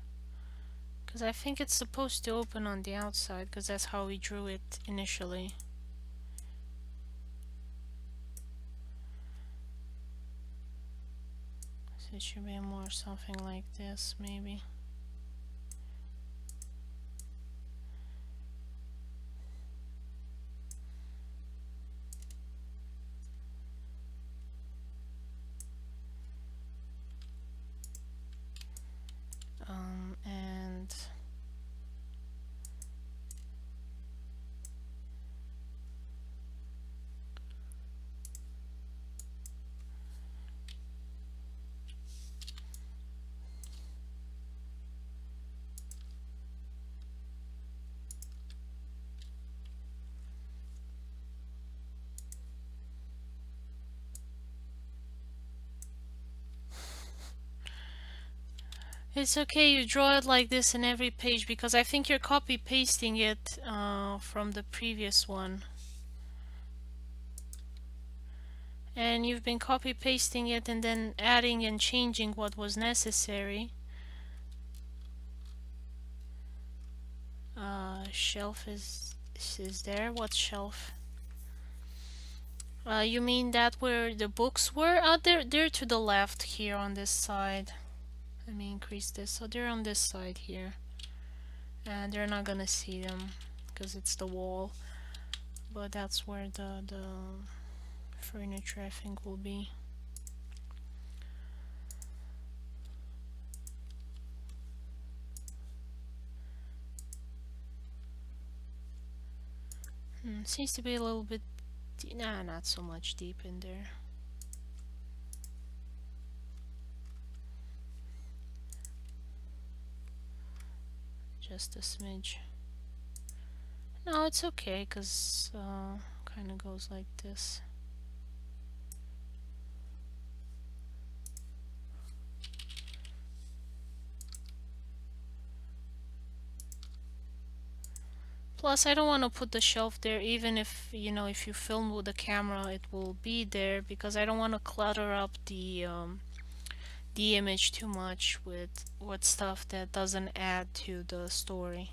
Because I think it's supposed to open on the outside, because that's how we drew it initially. So it should be more something like this, maybe. And it's okay, you draw it like this in every page, because I think you're copy pasting it from the previous one. and you've been copy pasting it and then adding and changing what was necessary. Shelf is there. What shelf? You mean that where the books were? They're to the left here on this side. Let me increase this. So they're on this side here. And they're not gonna see them because it's the wall. But that's where the furniture, I think, will be. Seems to be a little bit... Nah, not so much deep in there. Just a smidge. No, it's okay, because kind of goes like this. Plus, I don't want to put the shelf there, even if, you know, if you film with the camera, it will be there, because I don't want to clutter up the image too much with stuff that doesn't add to the story.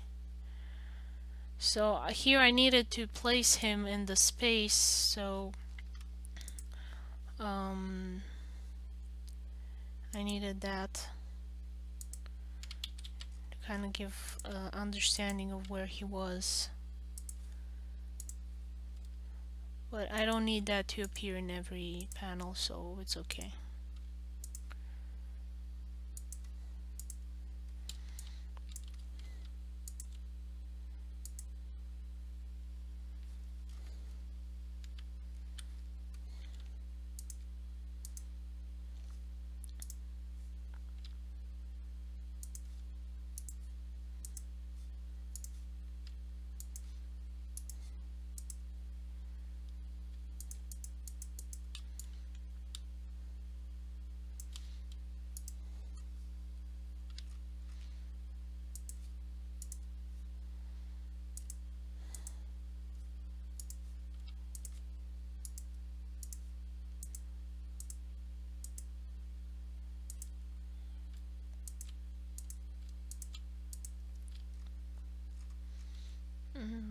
So here I needed to place him in the space, so I needed that to kind of give understanding of where he was. But I don't need that to appear in every panel, so it's okay.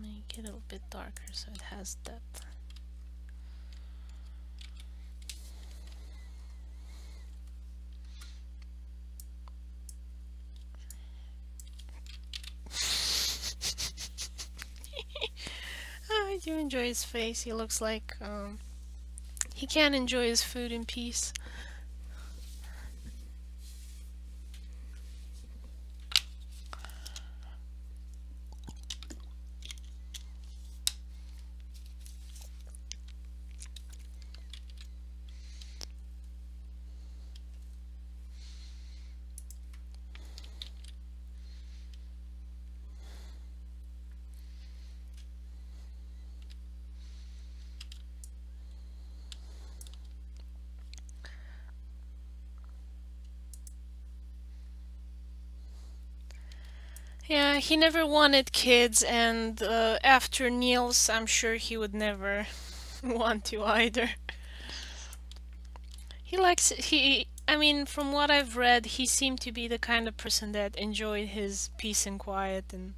Make it a little bit darker so it has depth. I do enjoy his face. He looks like he can't enjoy his food in peace. Yeah, he never wanted kids, and after Niels, I'm sure he would never want to either. I mean, from what I've read, he seemed to be the kind of person that enjoyed his peace and quiet and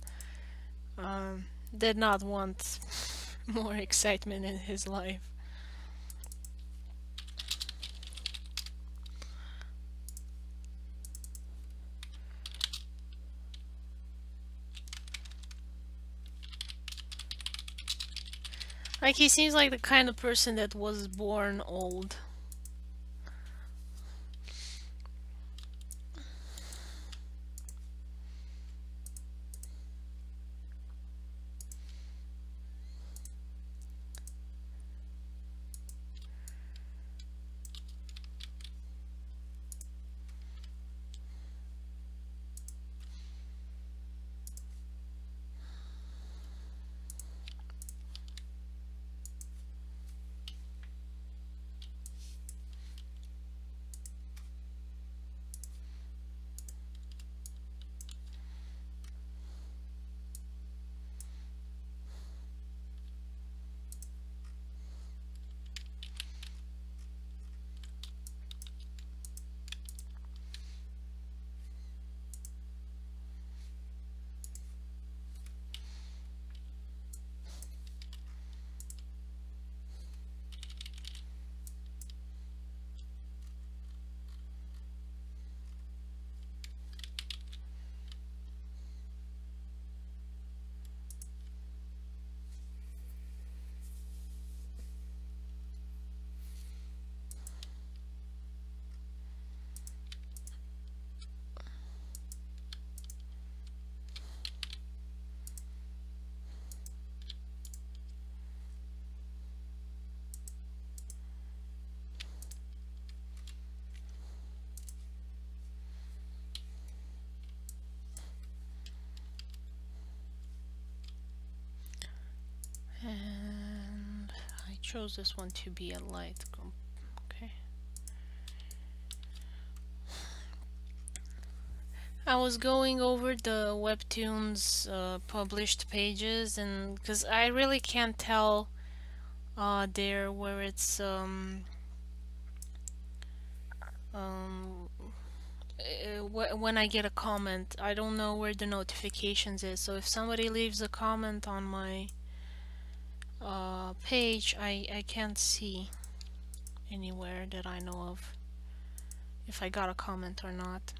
did not want more excitement in his life. Like, he seems like the kind of person that was born old. And I chose this one to be a light group. Okay. I was going over the Webtoons published pages, and because I really can't tell there where it's when I get a comment, I don't know where the notifications is. So if somebody leaves a comment on my page, I can't see anywhere that I know of if I got a comment or not.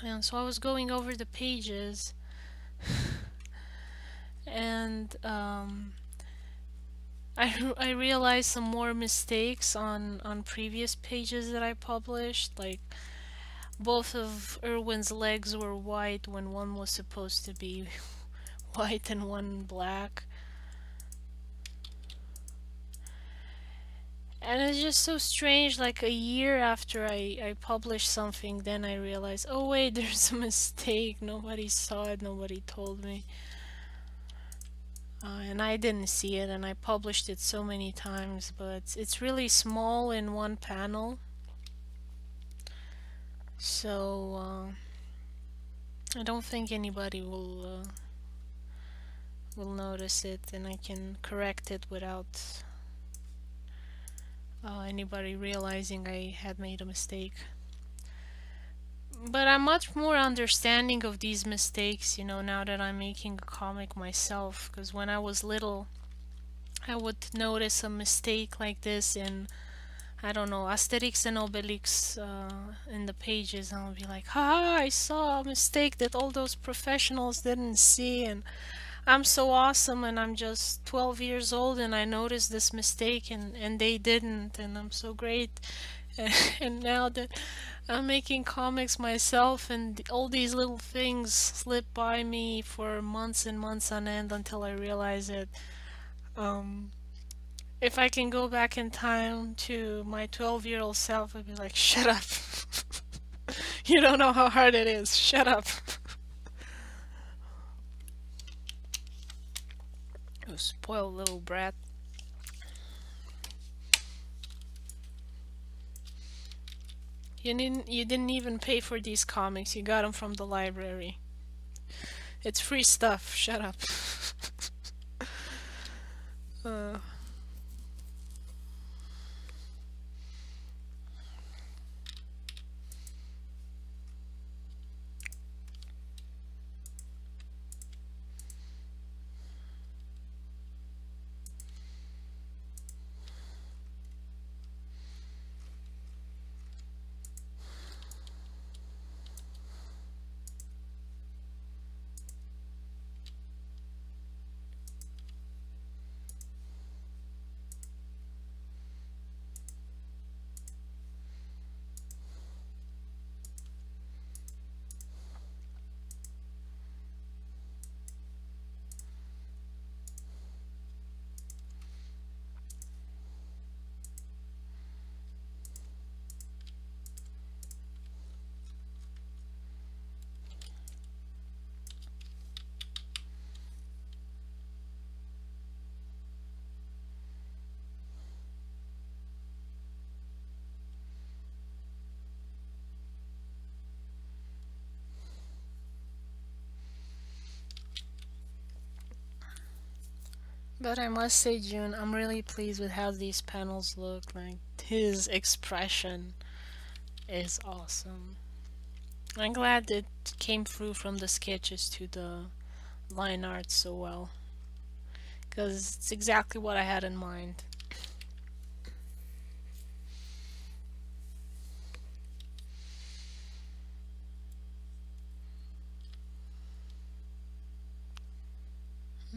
And so I was going over the pages, and I realized some more mistakes on previous pages that I published. Like, both of Irwin's legs were white when one was supposed to be white and one black. And it's just so strange, like a year after I published something, then I realized, oh wait, there's a mistake. Nobody saw it, nobody told me. And I didn't see it, and I published it so many times, but it's really small in one panel. So I don't think anybody will notice it, and I can correct it without anybody realizing I had made a mistake. But I'm much more understanding of these mistakes, now that I'm making a comic myself. Because when I was little, I would notice a mistake like this in, I don't know, Asterix and Obelix in the pages, and I'll be like, haha, I saw a mistake that all those professionals didn't see, and I'm so awesome, and I'm just 12 years old, and I noticed this mistake, and they didn't, and I'm so great. And now that I'm making comics myself, and all these little things slip by me for months and months on end until I realize it. If I can go back in time to my 12-year-old self, I'd be like, shut up. You don't know how hard it is. Shut up. You spoiled little brat. You didn't even pay for these comics. You got them from the library. It's free stuff. Shut up. uh, But I must say, June, I'm really pleased with how these panels look. Like, his expression is awesome. I'm glad it came through from the sketches to the line art so well. Because it's exactly what I had in mind.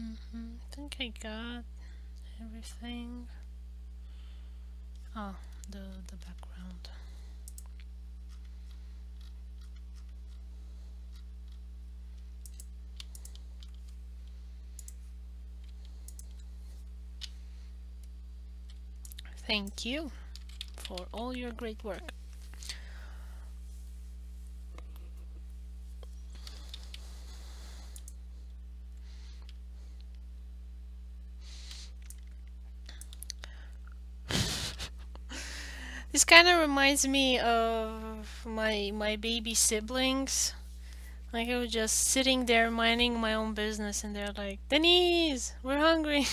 I think I got everything. Oh, the background. Thank you for all your great work. This kind of reminds me of my baby siblings. Like I was just sitting there minding my own business, and they're like, "Denise, we're hungry.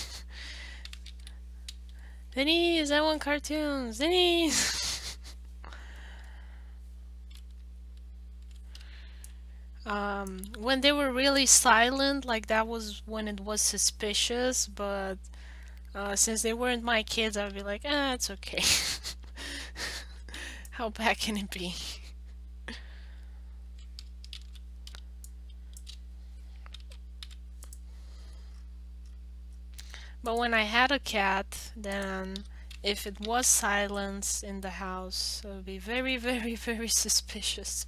Denise, I want cartoons. Denise." When they were really silent, like that was when it was suspicious. But since they weren't my kids, I'd be like, "Ah, it's okay." How bad can it be? But when I had a cat, then if it was silence in the house, it would be very, very, very suspicious.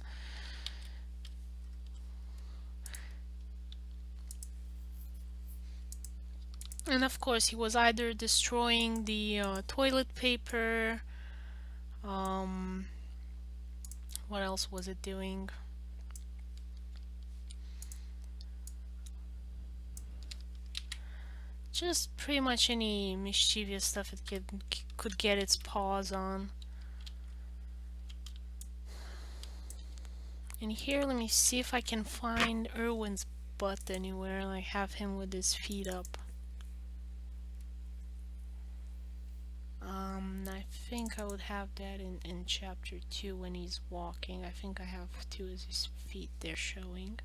And of course, he was either destroying the toilet paper, um, what else was it doing? Just pretty much any mischievous stuff it could get its paws on. And here, let me see if I can find Erwin's butt anywhere, like have him with his feet up. I think I would have that in chapter 2 when he's walking. I think I have two of his feet there showing.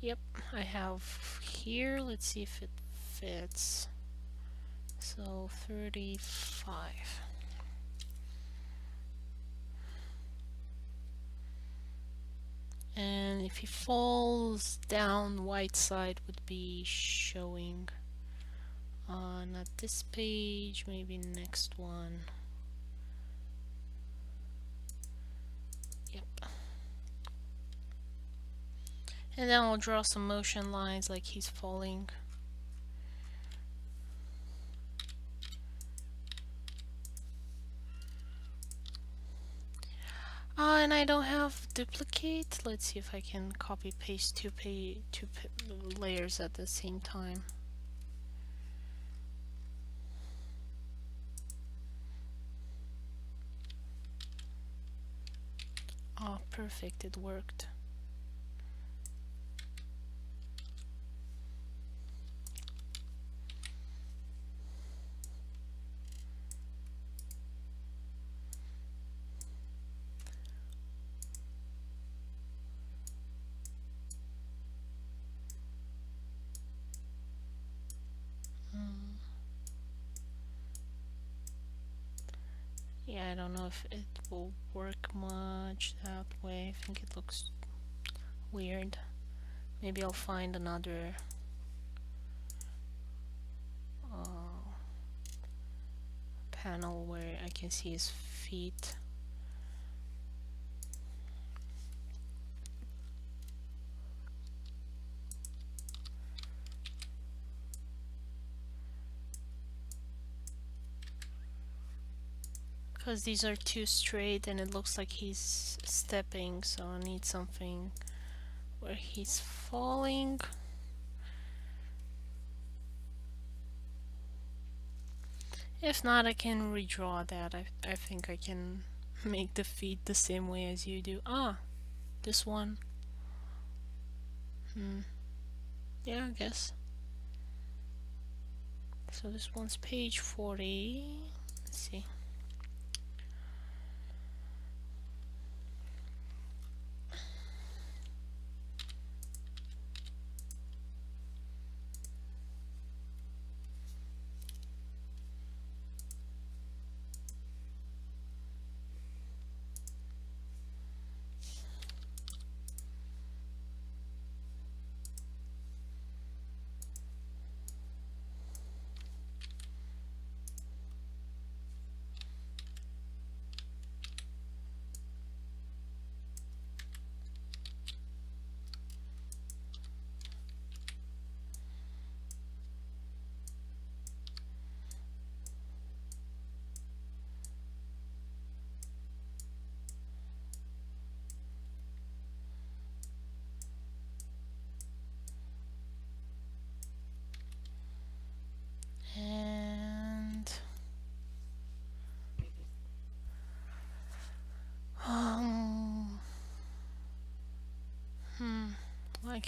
Yep, I have here. Let's see if it fits. So 35. And if he falls down, white side would be showing. Not this page, maybe next one. Yep. And then I'll draw some motion lines like he's falling. And I don't have duplicate. Let's see if I can copy paste two layers at the same time. Oh, perfect, it worked. Yeah, I don't know if it will work much that way. I think it looks weird. Maybe I'll find another panel where I can see his feet. Because these are too straight and it looks like he's stepping, so I need something where he's falling. If not, I can redraw that. I think I can make the feet the same way as you do. Ah, this one. Yeah, I guess. So this one's page 40. Let's see.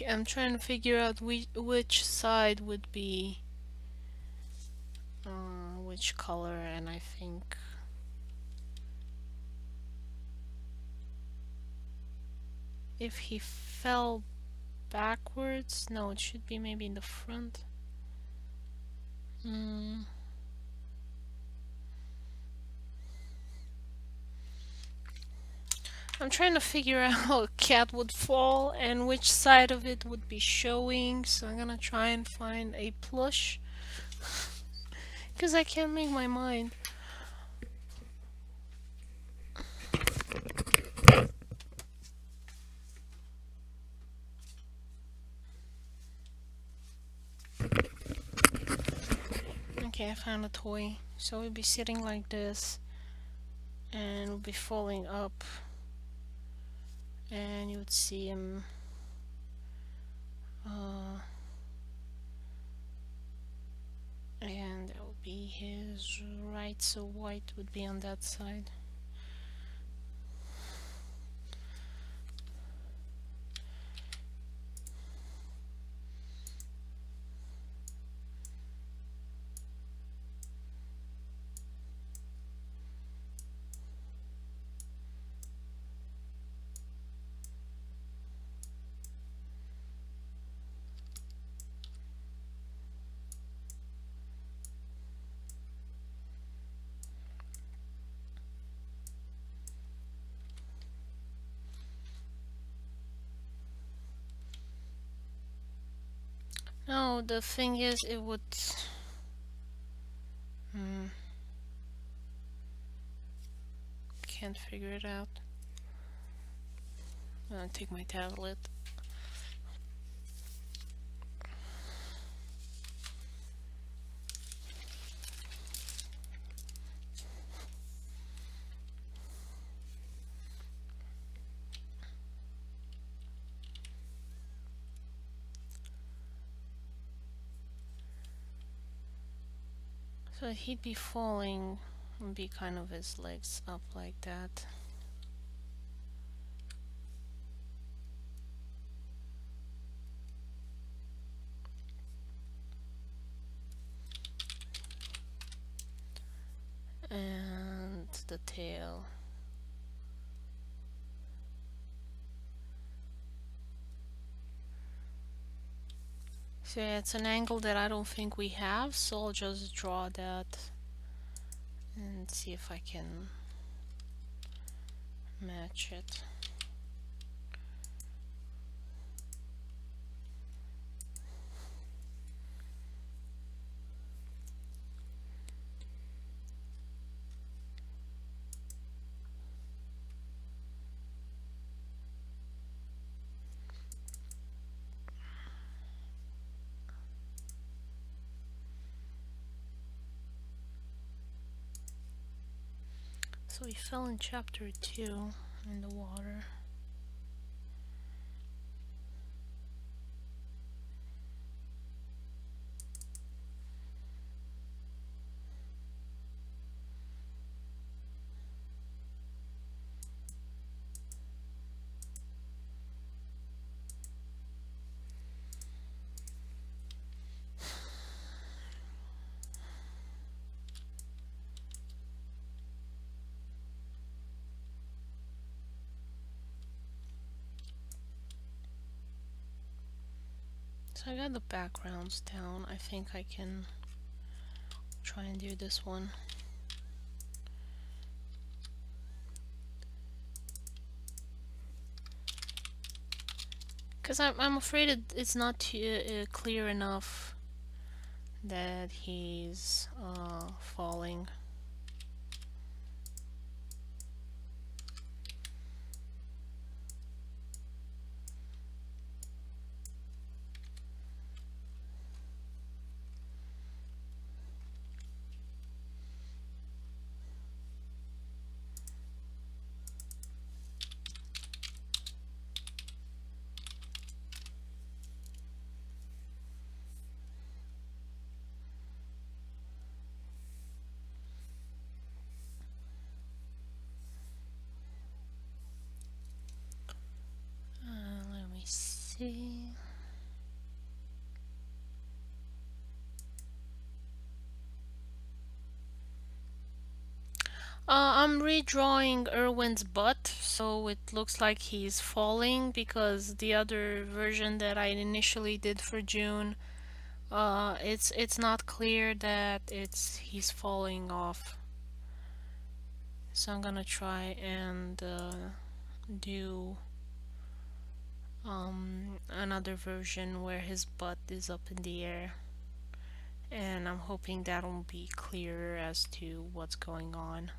I'm trying to figure out which side would be which color, and I think if he fell backwards, no, it should be maybe in the front. I'm trying to figure out how a cat would fall and which side of it would be showing, so I'm gonna try and find a plush because I can't make my mind. Okay, I found a toy. So we'll be sitting like this and we'll be falling up, and you would see him and that would be his right, so white would be on that side. No, the thing is, it would... Can't figure it out. I'm gonna take my tablet. So he'd be falling and be kind of his legs up like that. And the tail. So yeah, it's an angle that I don't think we have, so I'll just draw that and see if I can match it. So he fell in chapter 2 in the water. So I got the backgrounds down. I think I can try and do this one. Because I'm afraid it's not too, clear enough that he's falling. Let me see. I'm redrawing Erwin's butt, so it looks like he's falling because the other version that I initially did for June, it's not clear that he's falling off. So I'm gonna try and do another version where his butt is up in the air, and I'm hoping that'll be clearer as to what's going on.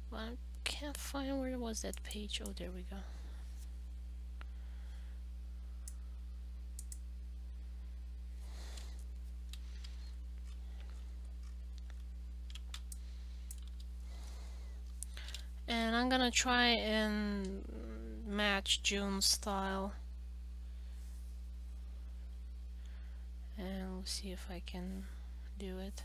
But I can't find where was that page. Oh, there we go. And I'm gonna try and match June's style, and we'll see if I can do it.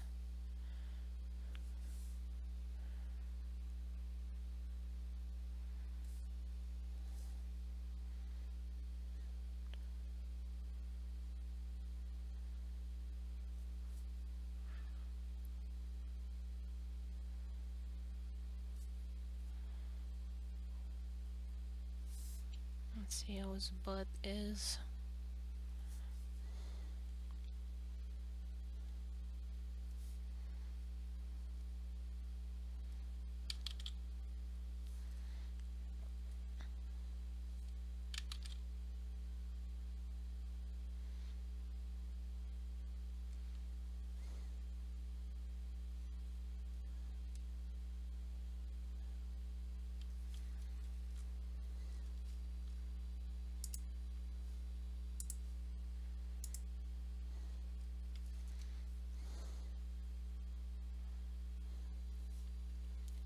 Let's see how his butt is.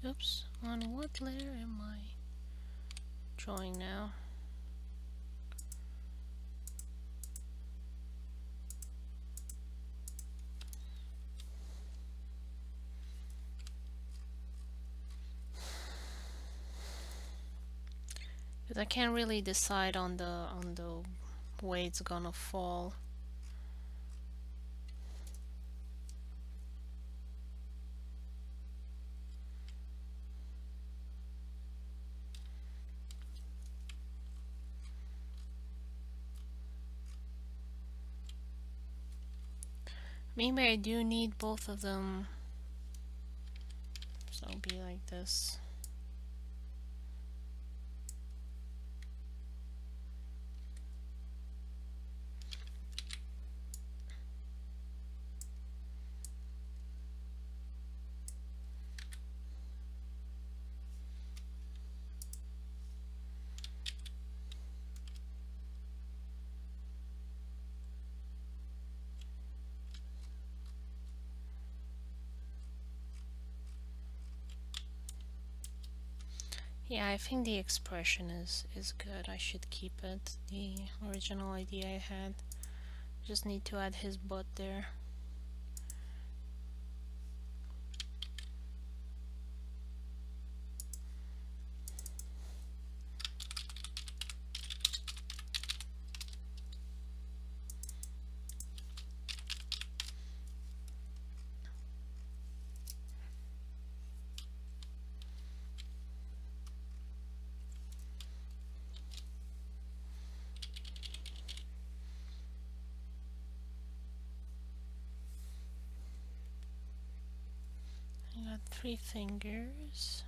Oops, on what layer am I drawing now? Because I can't really decide on the way it's gonna fall. Maybe I do need both of them, so it'll be like this. Yeah, I think the expression is good. I should keep it. The original idea I had. Just need to add his butt there. I got 3 fingers.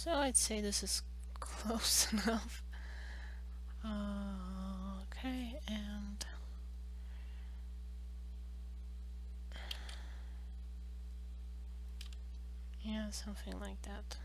So I'd say this is close enough. Okay, and yeah, something like that.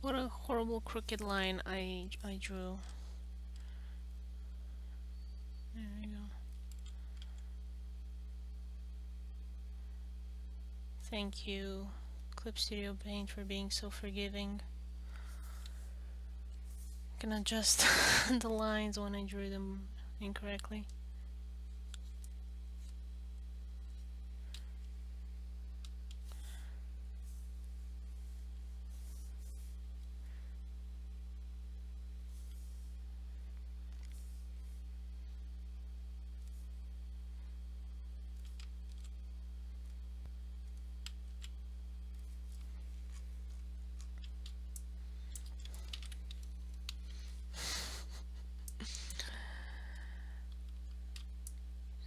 What a horrible crooked line I drew. There we go. Thank you, Clip Studio Paint, for being so forgiving. I can adjust the lines when I drew them incorrectly.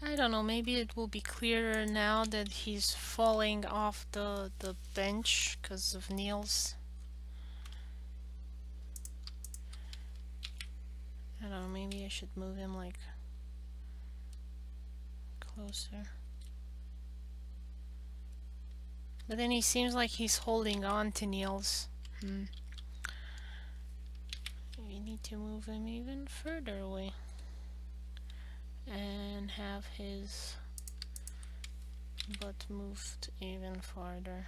I don't know, maybe it will be clearer now that he's falling off the bench because of Niels. I don't know, maybe I should move him like closer. But then he seems like he's holding on to Niels. We need to move him even further away and have his butt moved even farther.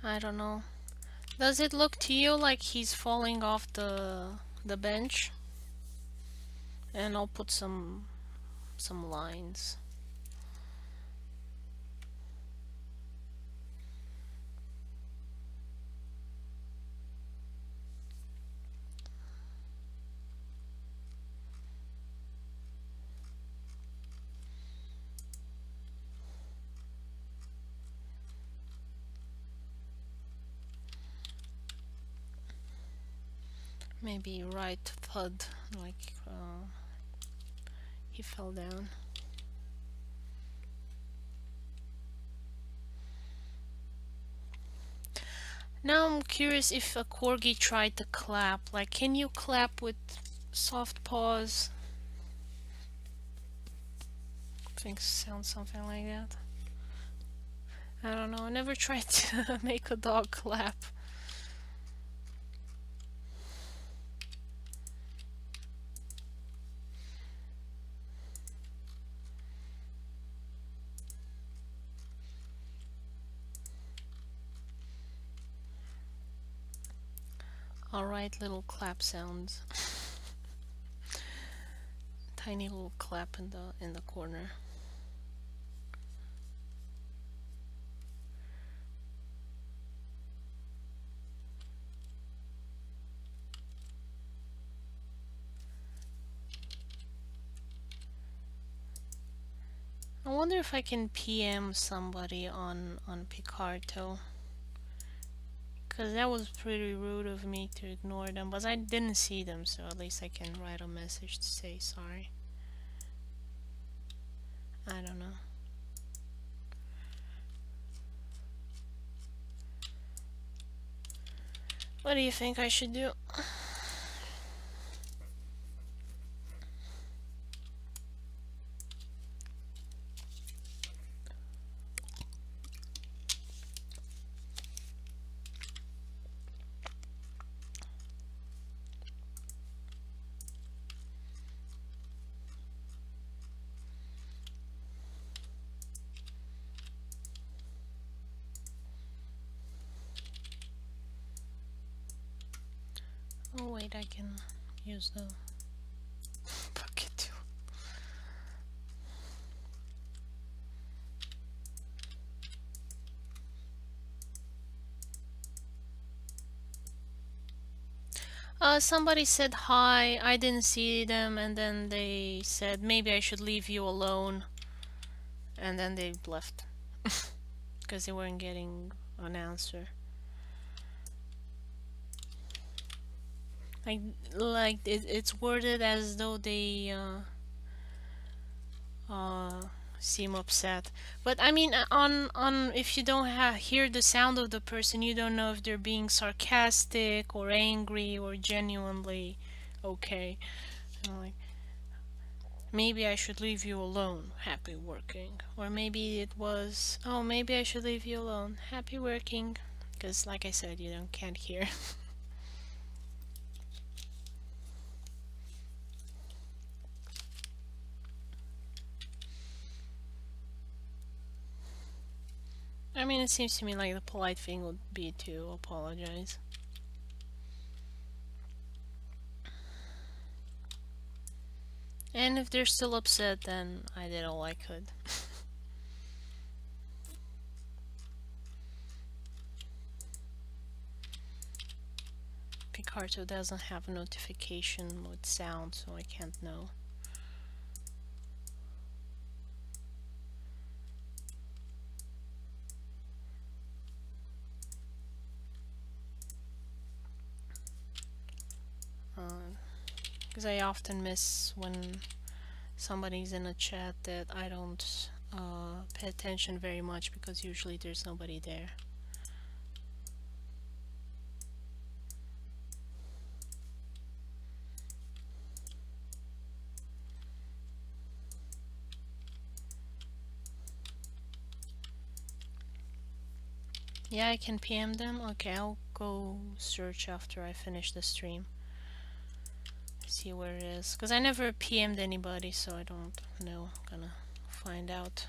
I don't know. Does it look to you like he's falling off the bench? And I'll put some lines. Maybe right thud, like he fell down. Now I'm curious if a corgi tried to clap. Like, can you clap with soft paws? Things sound something like that. I don't know. I never tried to make a dog clap. Alright, little clap sounds. Tiny little clap in the corner. I wonder if I can PM somebody on Picarto. Because that was pretty rude of me to ignore them, but I didn't see them, so at least I can write a message to say sorry. I don't know. What do you think I should do? Oh wait, I can use the bucket tool. Somebody said hi, I didn't see them, and then they said maybe I should leave you alone. And then they left. Because they weren't getting an answer. Like it's worded as though they seem upset. But I mean, on if you don't hear the sound of the person, you don't know if they're being sarcastic or angry or genuinely okay. Like, maybe I should leave you alone. Happy working. Or maybe it was, oh, maybe I should leave you alone. Happy working. Because, like I said, you can't hear. I mean, it seems to me like the polite thing would be to apologize. And if they're still upset, then I did all I could. Picarto doesn't have a notification with sound, so I can't know. Because I often miss when somebody's in a chat that I don't pay attention very much because usually there's nobody there. Yeah, I can PM them. Okay, I'll go search after I finish the stream. See where it is. Because I never PM'd anybody, so I don't know. I'm gonna find out.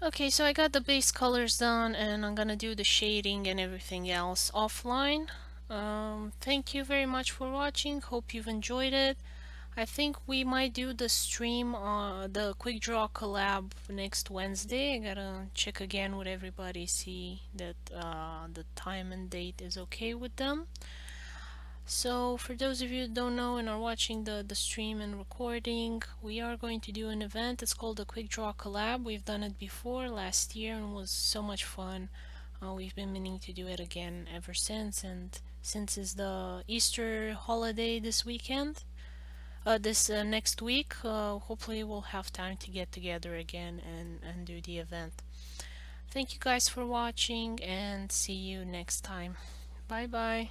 Okay, so I got the base colors done, and I'm gonna do the shading and everything else offline. Thank you very much for watching. Hope you've enjoyed it. I think we might do the stream on the Quick Draw collab next Wednesday. I gotta check again with everybody, see that the time and date is okay with them. So for those of you who don't know and are watching the stream and recording, we are going to do an event. It's called the Quick Draw Collab. We've done it before last year and it was so much fun. We've been meaning to do it again ever since, and since it's the Easter holiday this weekend, this next week, hopefully we'll have time to get together again and do the event. Thank you guys for watching and see you next time. Bye bye.